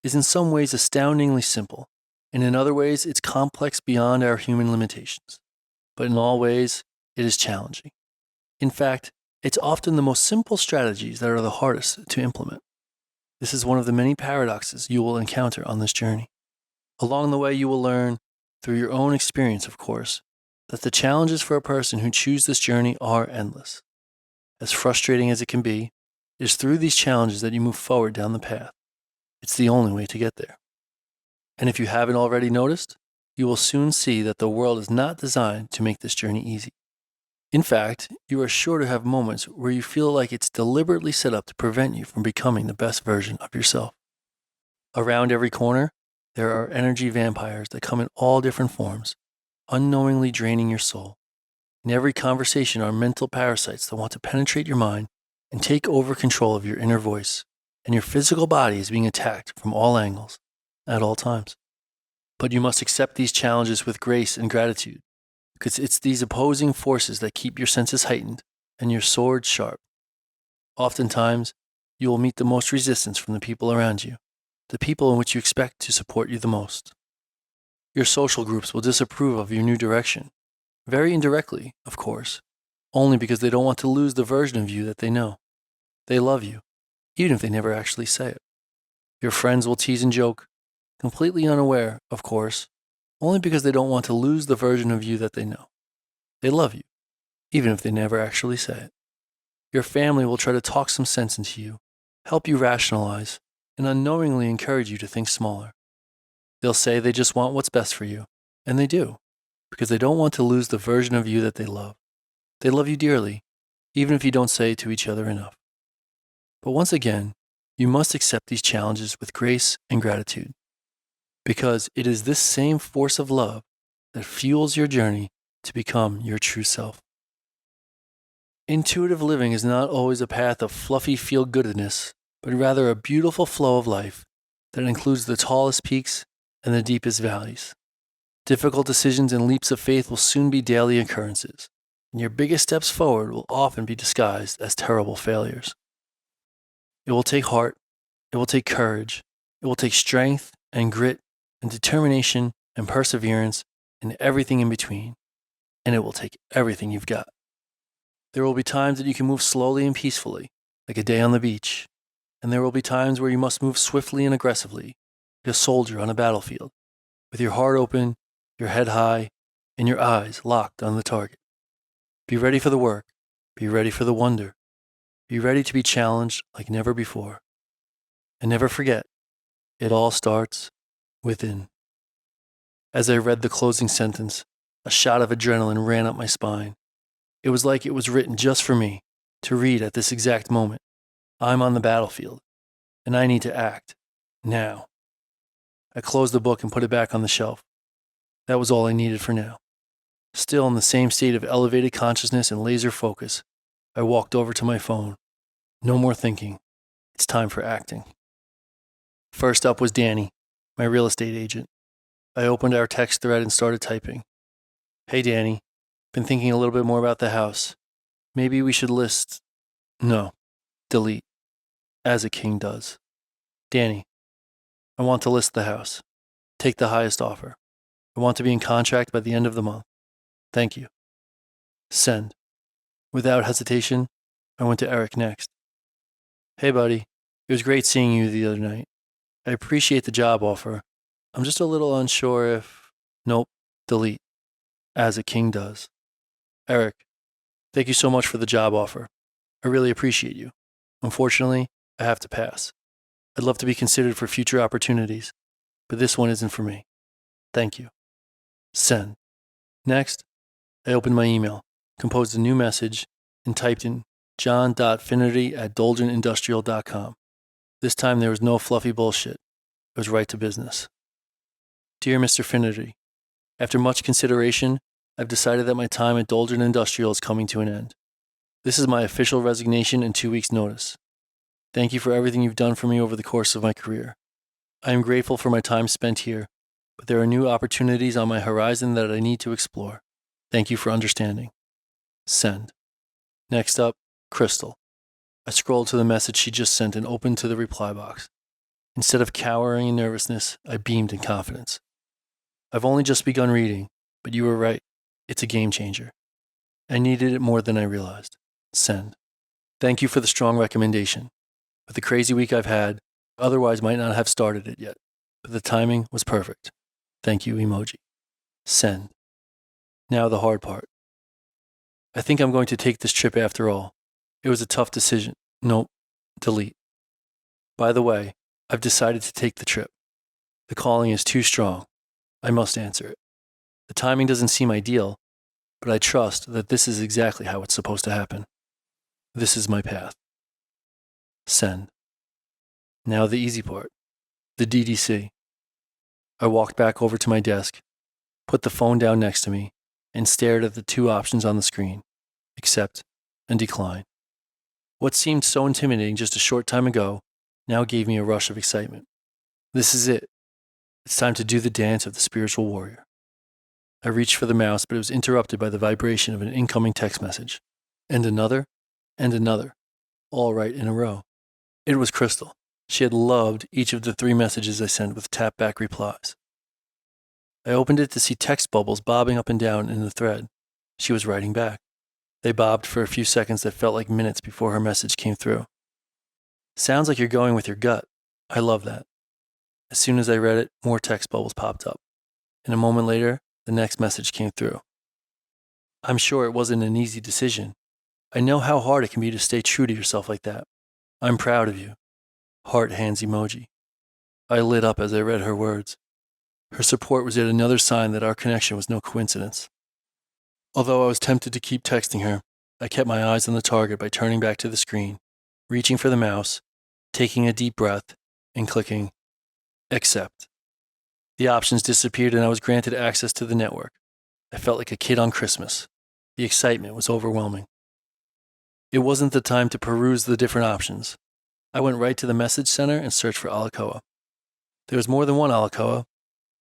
is in some ways astoundingly simple, and in other ways it's complex beyond our human limitations. But in all ways, it is challenging. In fact, it's often the most simple strategies that are the hardest to implement. This is one of the many paradoxes you will encounter on this journey. Along the way, you will learn, through your own experience of course, that the challenges for a person who chooses this journey are endless. As frustrating as it can be, it is through these challenges that you move forward down the path. It's the only way to get there. And if you haven't already noticed, you will soon see that the world is not designed to make this journey easy. In fact, you are sure to have moments where you feel like it's deliberately set up to prevent you from becoming the best version of yourself. Around every corner, there are energy vampires that come in all different forms, unknowingly draining your soul. In every conversation are mental parasites that want to penetrate your mind and take over control of your inner voice, and your physical body is being attacked from all angles, at all times. But you must accept these challenges with grace and gratitude, because it's these opposing forces that keep your senses heightened and your sword sharp. Oftentimes, you will meet the most resistance from the people around you, the people in which you expect to support you the most. Your social groups will disapprove of your new direction, very indirectly, of course, only because they don't want to lose the version of you that they know. They love you, even if they never actually say it. Your friends will tease and joke, completely unaware, of course, only because they don't want to lose the version of you that they know. They love you, even if they never actually say it. Your family will try to talk some sense into you, help you rationalize, and unknowingly encourage you to think smaller. They'll say they just want what's best for you, and they do, because they don't want to lose the version of you that they love. They love you dearly, even if you don't say it to each other enough. But once again, you must accept these challenges with grace and gratitude, because it is this same force of love that fuels your journey to become your true self. Intuitive living is not always a path of fluffy feel-goodness, but rather a beautiful flow of life that includes the tallest peaks and the deepest valleys. Difficult decisions and leaps of faith will soon be daily occurrences, and your biggest steps forward will often be disguised as terrible failures. It will take heart, it will take courage, it will take strength and grit and determination and perseverance and everything in between, and it will take everything you've got. There will be times that you can move slowly and peacefully, like a day on the beach, and there will be times where you must move swiftly and aggressively, like a soldier on a battlefield, with your heart open, your head high, and your eyes locked on the target. Be ready for the work, be ready for the wonder, be ready to be challenged like never before. And never forget, it all starts within. As I read the closing sentence, a shot of adrenaline ran up my spine. It was like it was written just for me, to read at this exact moment. I'm on the battlefield, and I need to act, now. I closed the book and put it back on the shelf. That was all I needed for now. Still in the same state of elevated consciousness and laser focus, I walked over to my phone. No more thinking. It's time for acting. First up was Danny, my real estate agent. I opened our text thread and started typing. Hey Danny, been thinking a little bit more about the house. Maybe we should list... No, delete. As a king does. Danny, I want to list the house. Take the highest offer. I want to be in contract by the end of the month. Thank you. Send. Without hesitation, I went to Eric next. Hey buddy, it was great seeing you the other night. I appreciate the job offer. I'm just a little unsure if... Nope, delete. As a king does. Eric, thank you so much for the job offer. I really appreciate you. Unfortunately, I have to pass. I'd love to be considered for future opportunities, but this one isn't for me. Thank you. Send. Next, I opened my email, composed a new message, and typed in john.finnerty@dolgenindustrial.com. This time there was no fluffy bullshit. It was right to business. Dear Mr. Finnerty, after much consideration, I've decided that my time at Dolgen Industrial is coming to an end. This is my official resignation and 2 weeks' notice. Thank you for everything you've done for me over the course of my career. I am grateful for my time spent here, but there are new opportunities on my horizon that I need to explore. Thank you for understanding. Send. Next up, Crystal. I scrolled to the message she just sent and opened to the reply box. Instead of cowering in nervousness, I beamed in confidence. I've only just begun reading, but you were right. It's a game changer. I needed it more than I realized. Send. Thank you for the strong recommendation. With the crazy week I've had, otherwise might not have started it yet, but the timing was perfect. Thank you, emoji. Send. Now the hard part. I think I'm going to take this trip after all. It was a tough decision. Nope. Delete. By the way, I've decided to take the trip. The calling is too strong. I must answer it. The timing doesn't seem ideal, but I trust that this is exactly how it's supposed to happen. This is my path. Send. Now the easy part. The DDC. I walked back over to my desk, put the phone down next to me, and stared at the two options on the screen, accept and decline. What seemed so intimidating just a short time ago now gave me a rush of excitement. This is it. It's time to do the dance of the spiritual warrior. I reached for the mouse, but it was interrupted by the vibration of an incoming text message. And another, all right in a row. It was Crystal. She had loved each of the 3 messages I sent with tap-back replies. I opened it to see text bubbles bobbing up and down in the thread. She was writing back. They bobbed for a few seconds that felt like minutes before her message came through. Sounds like you're going with your gut. I love that. As soon as I read it, more text bubbles popped up. And a moment later, the next message came through. I'm sure it wasn't an easy decision. I know how hard it can be to stay true to yourself like that. I'm proud of you. Heart hands emoji. I lit up as I read her words. Her support was yet another sign that our connection was no coincidence. Although I was tempted to keep texting her, I kept my eyes on the target by turning back to the screen, reaching for the mouse, taking a deep breath, and clicking accept. The options disappeared and I was granted access to the network. I felt like a kid on Christmas. The excitement was overwhelming. It wasn't the time to peruse the different options. I went right to the message center and searched for Alcoa. There was more than one Alcoa,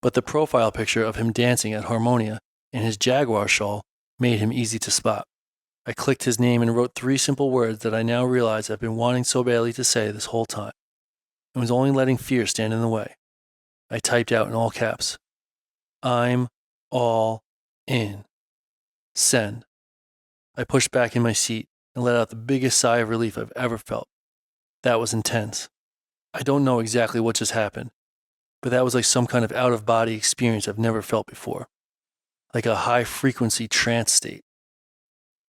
but the profile picture of him dancing at Harmonia in his Jaguar shawl made him easy to spot. I clicked his name and wrote 3 simple words that I now realize I've been wanting so badly to say this whole time. It was only letting fear stand in the way. I typed out in all caps, I'm all in. Send. I pushed back in my seat and let out the biggest sigh of relief I've ever felt. That was intense. I don't know exactly what just happened, but that was like some kind of out-of-body experience I've never felt before. Like a high-frequency trance state.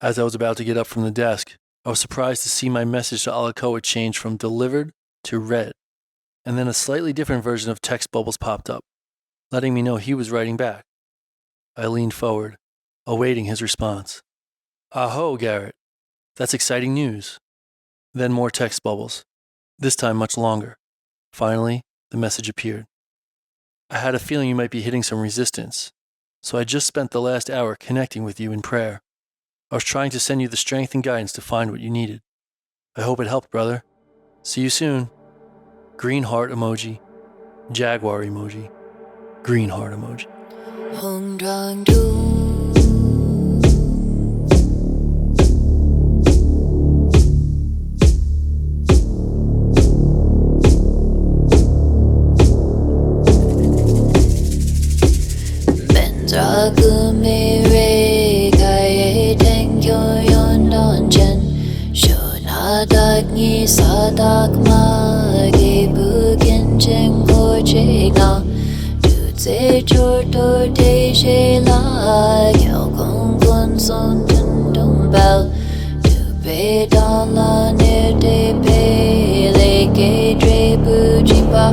As I was about to get up from the desk, I was surprised to see my message to Alcoa change from delivered to read, and then a slightly different version of text bubbles popped up, letting me know he was writing back. I leaned forward, awaiting his response. Aho, Garret. That's exciting news. Then more text bubbles, this time much longer. Finally, the message appeared. I had a feeling you might be hitting some resistance, so I just spent the last hour connecting with you in prayer. I was trying to send you the strength and guidance to find what you needed. I hope it helped, brother. See you soon. Green heart emoji, Jaguar emoji, green heart emoji. Ni sadak ma ge bugin chen ko che na tu ze chor to de she la yo kong kon son dun dum bell tu pe da la ne de pe le ge dre bu ji pa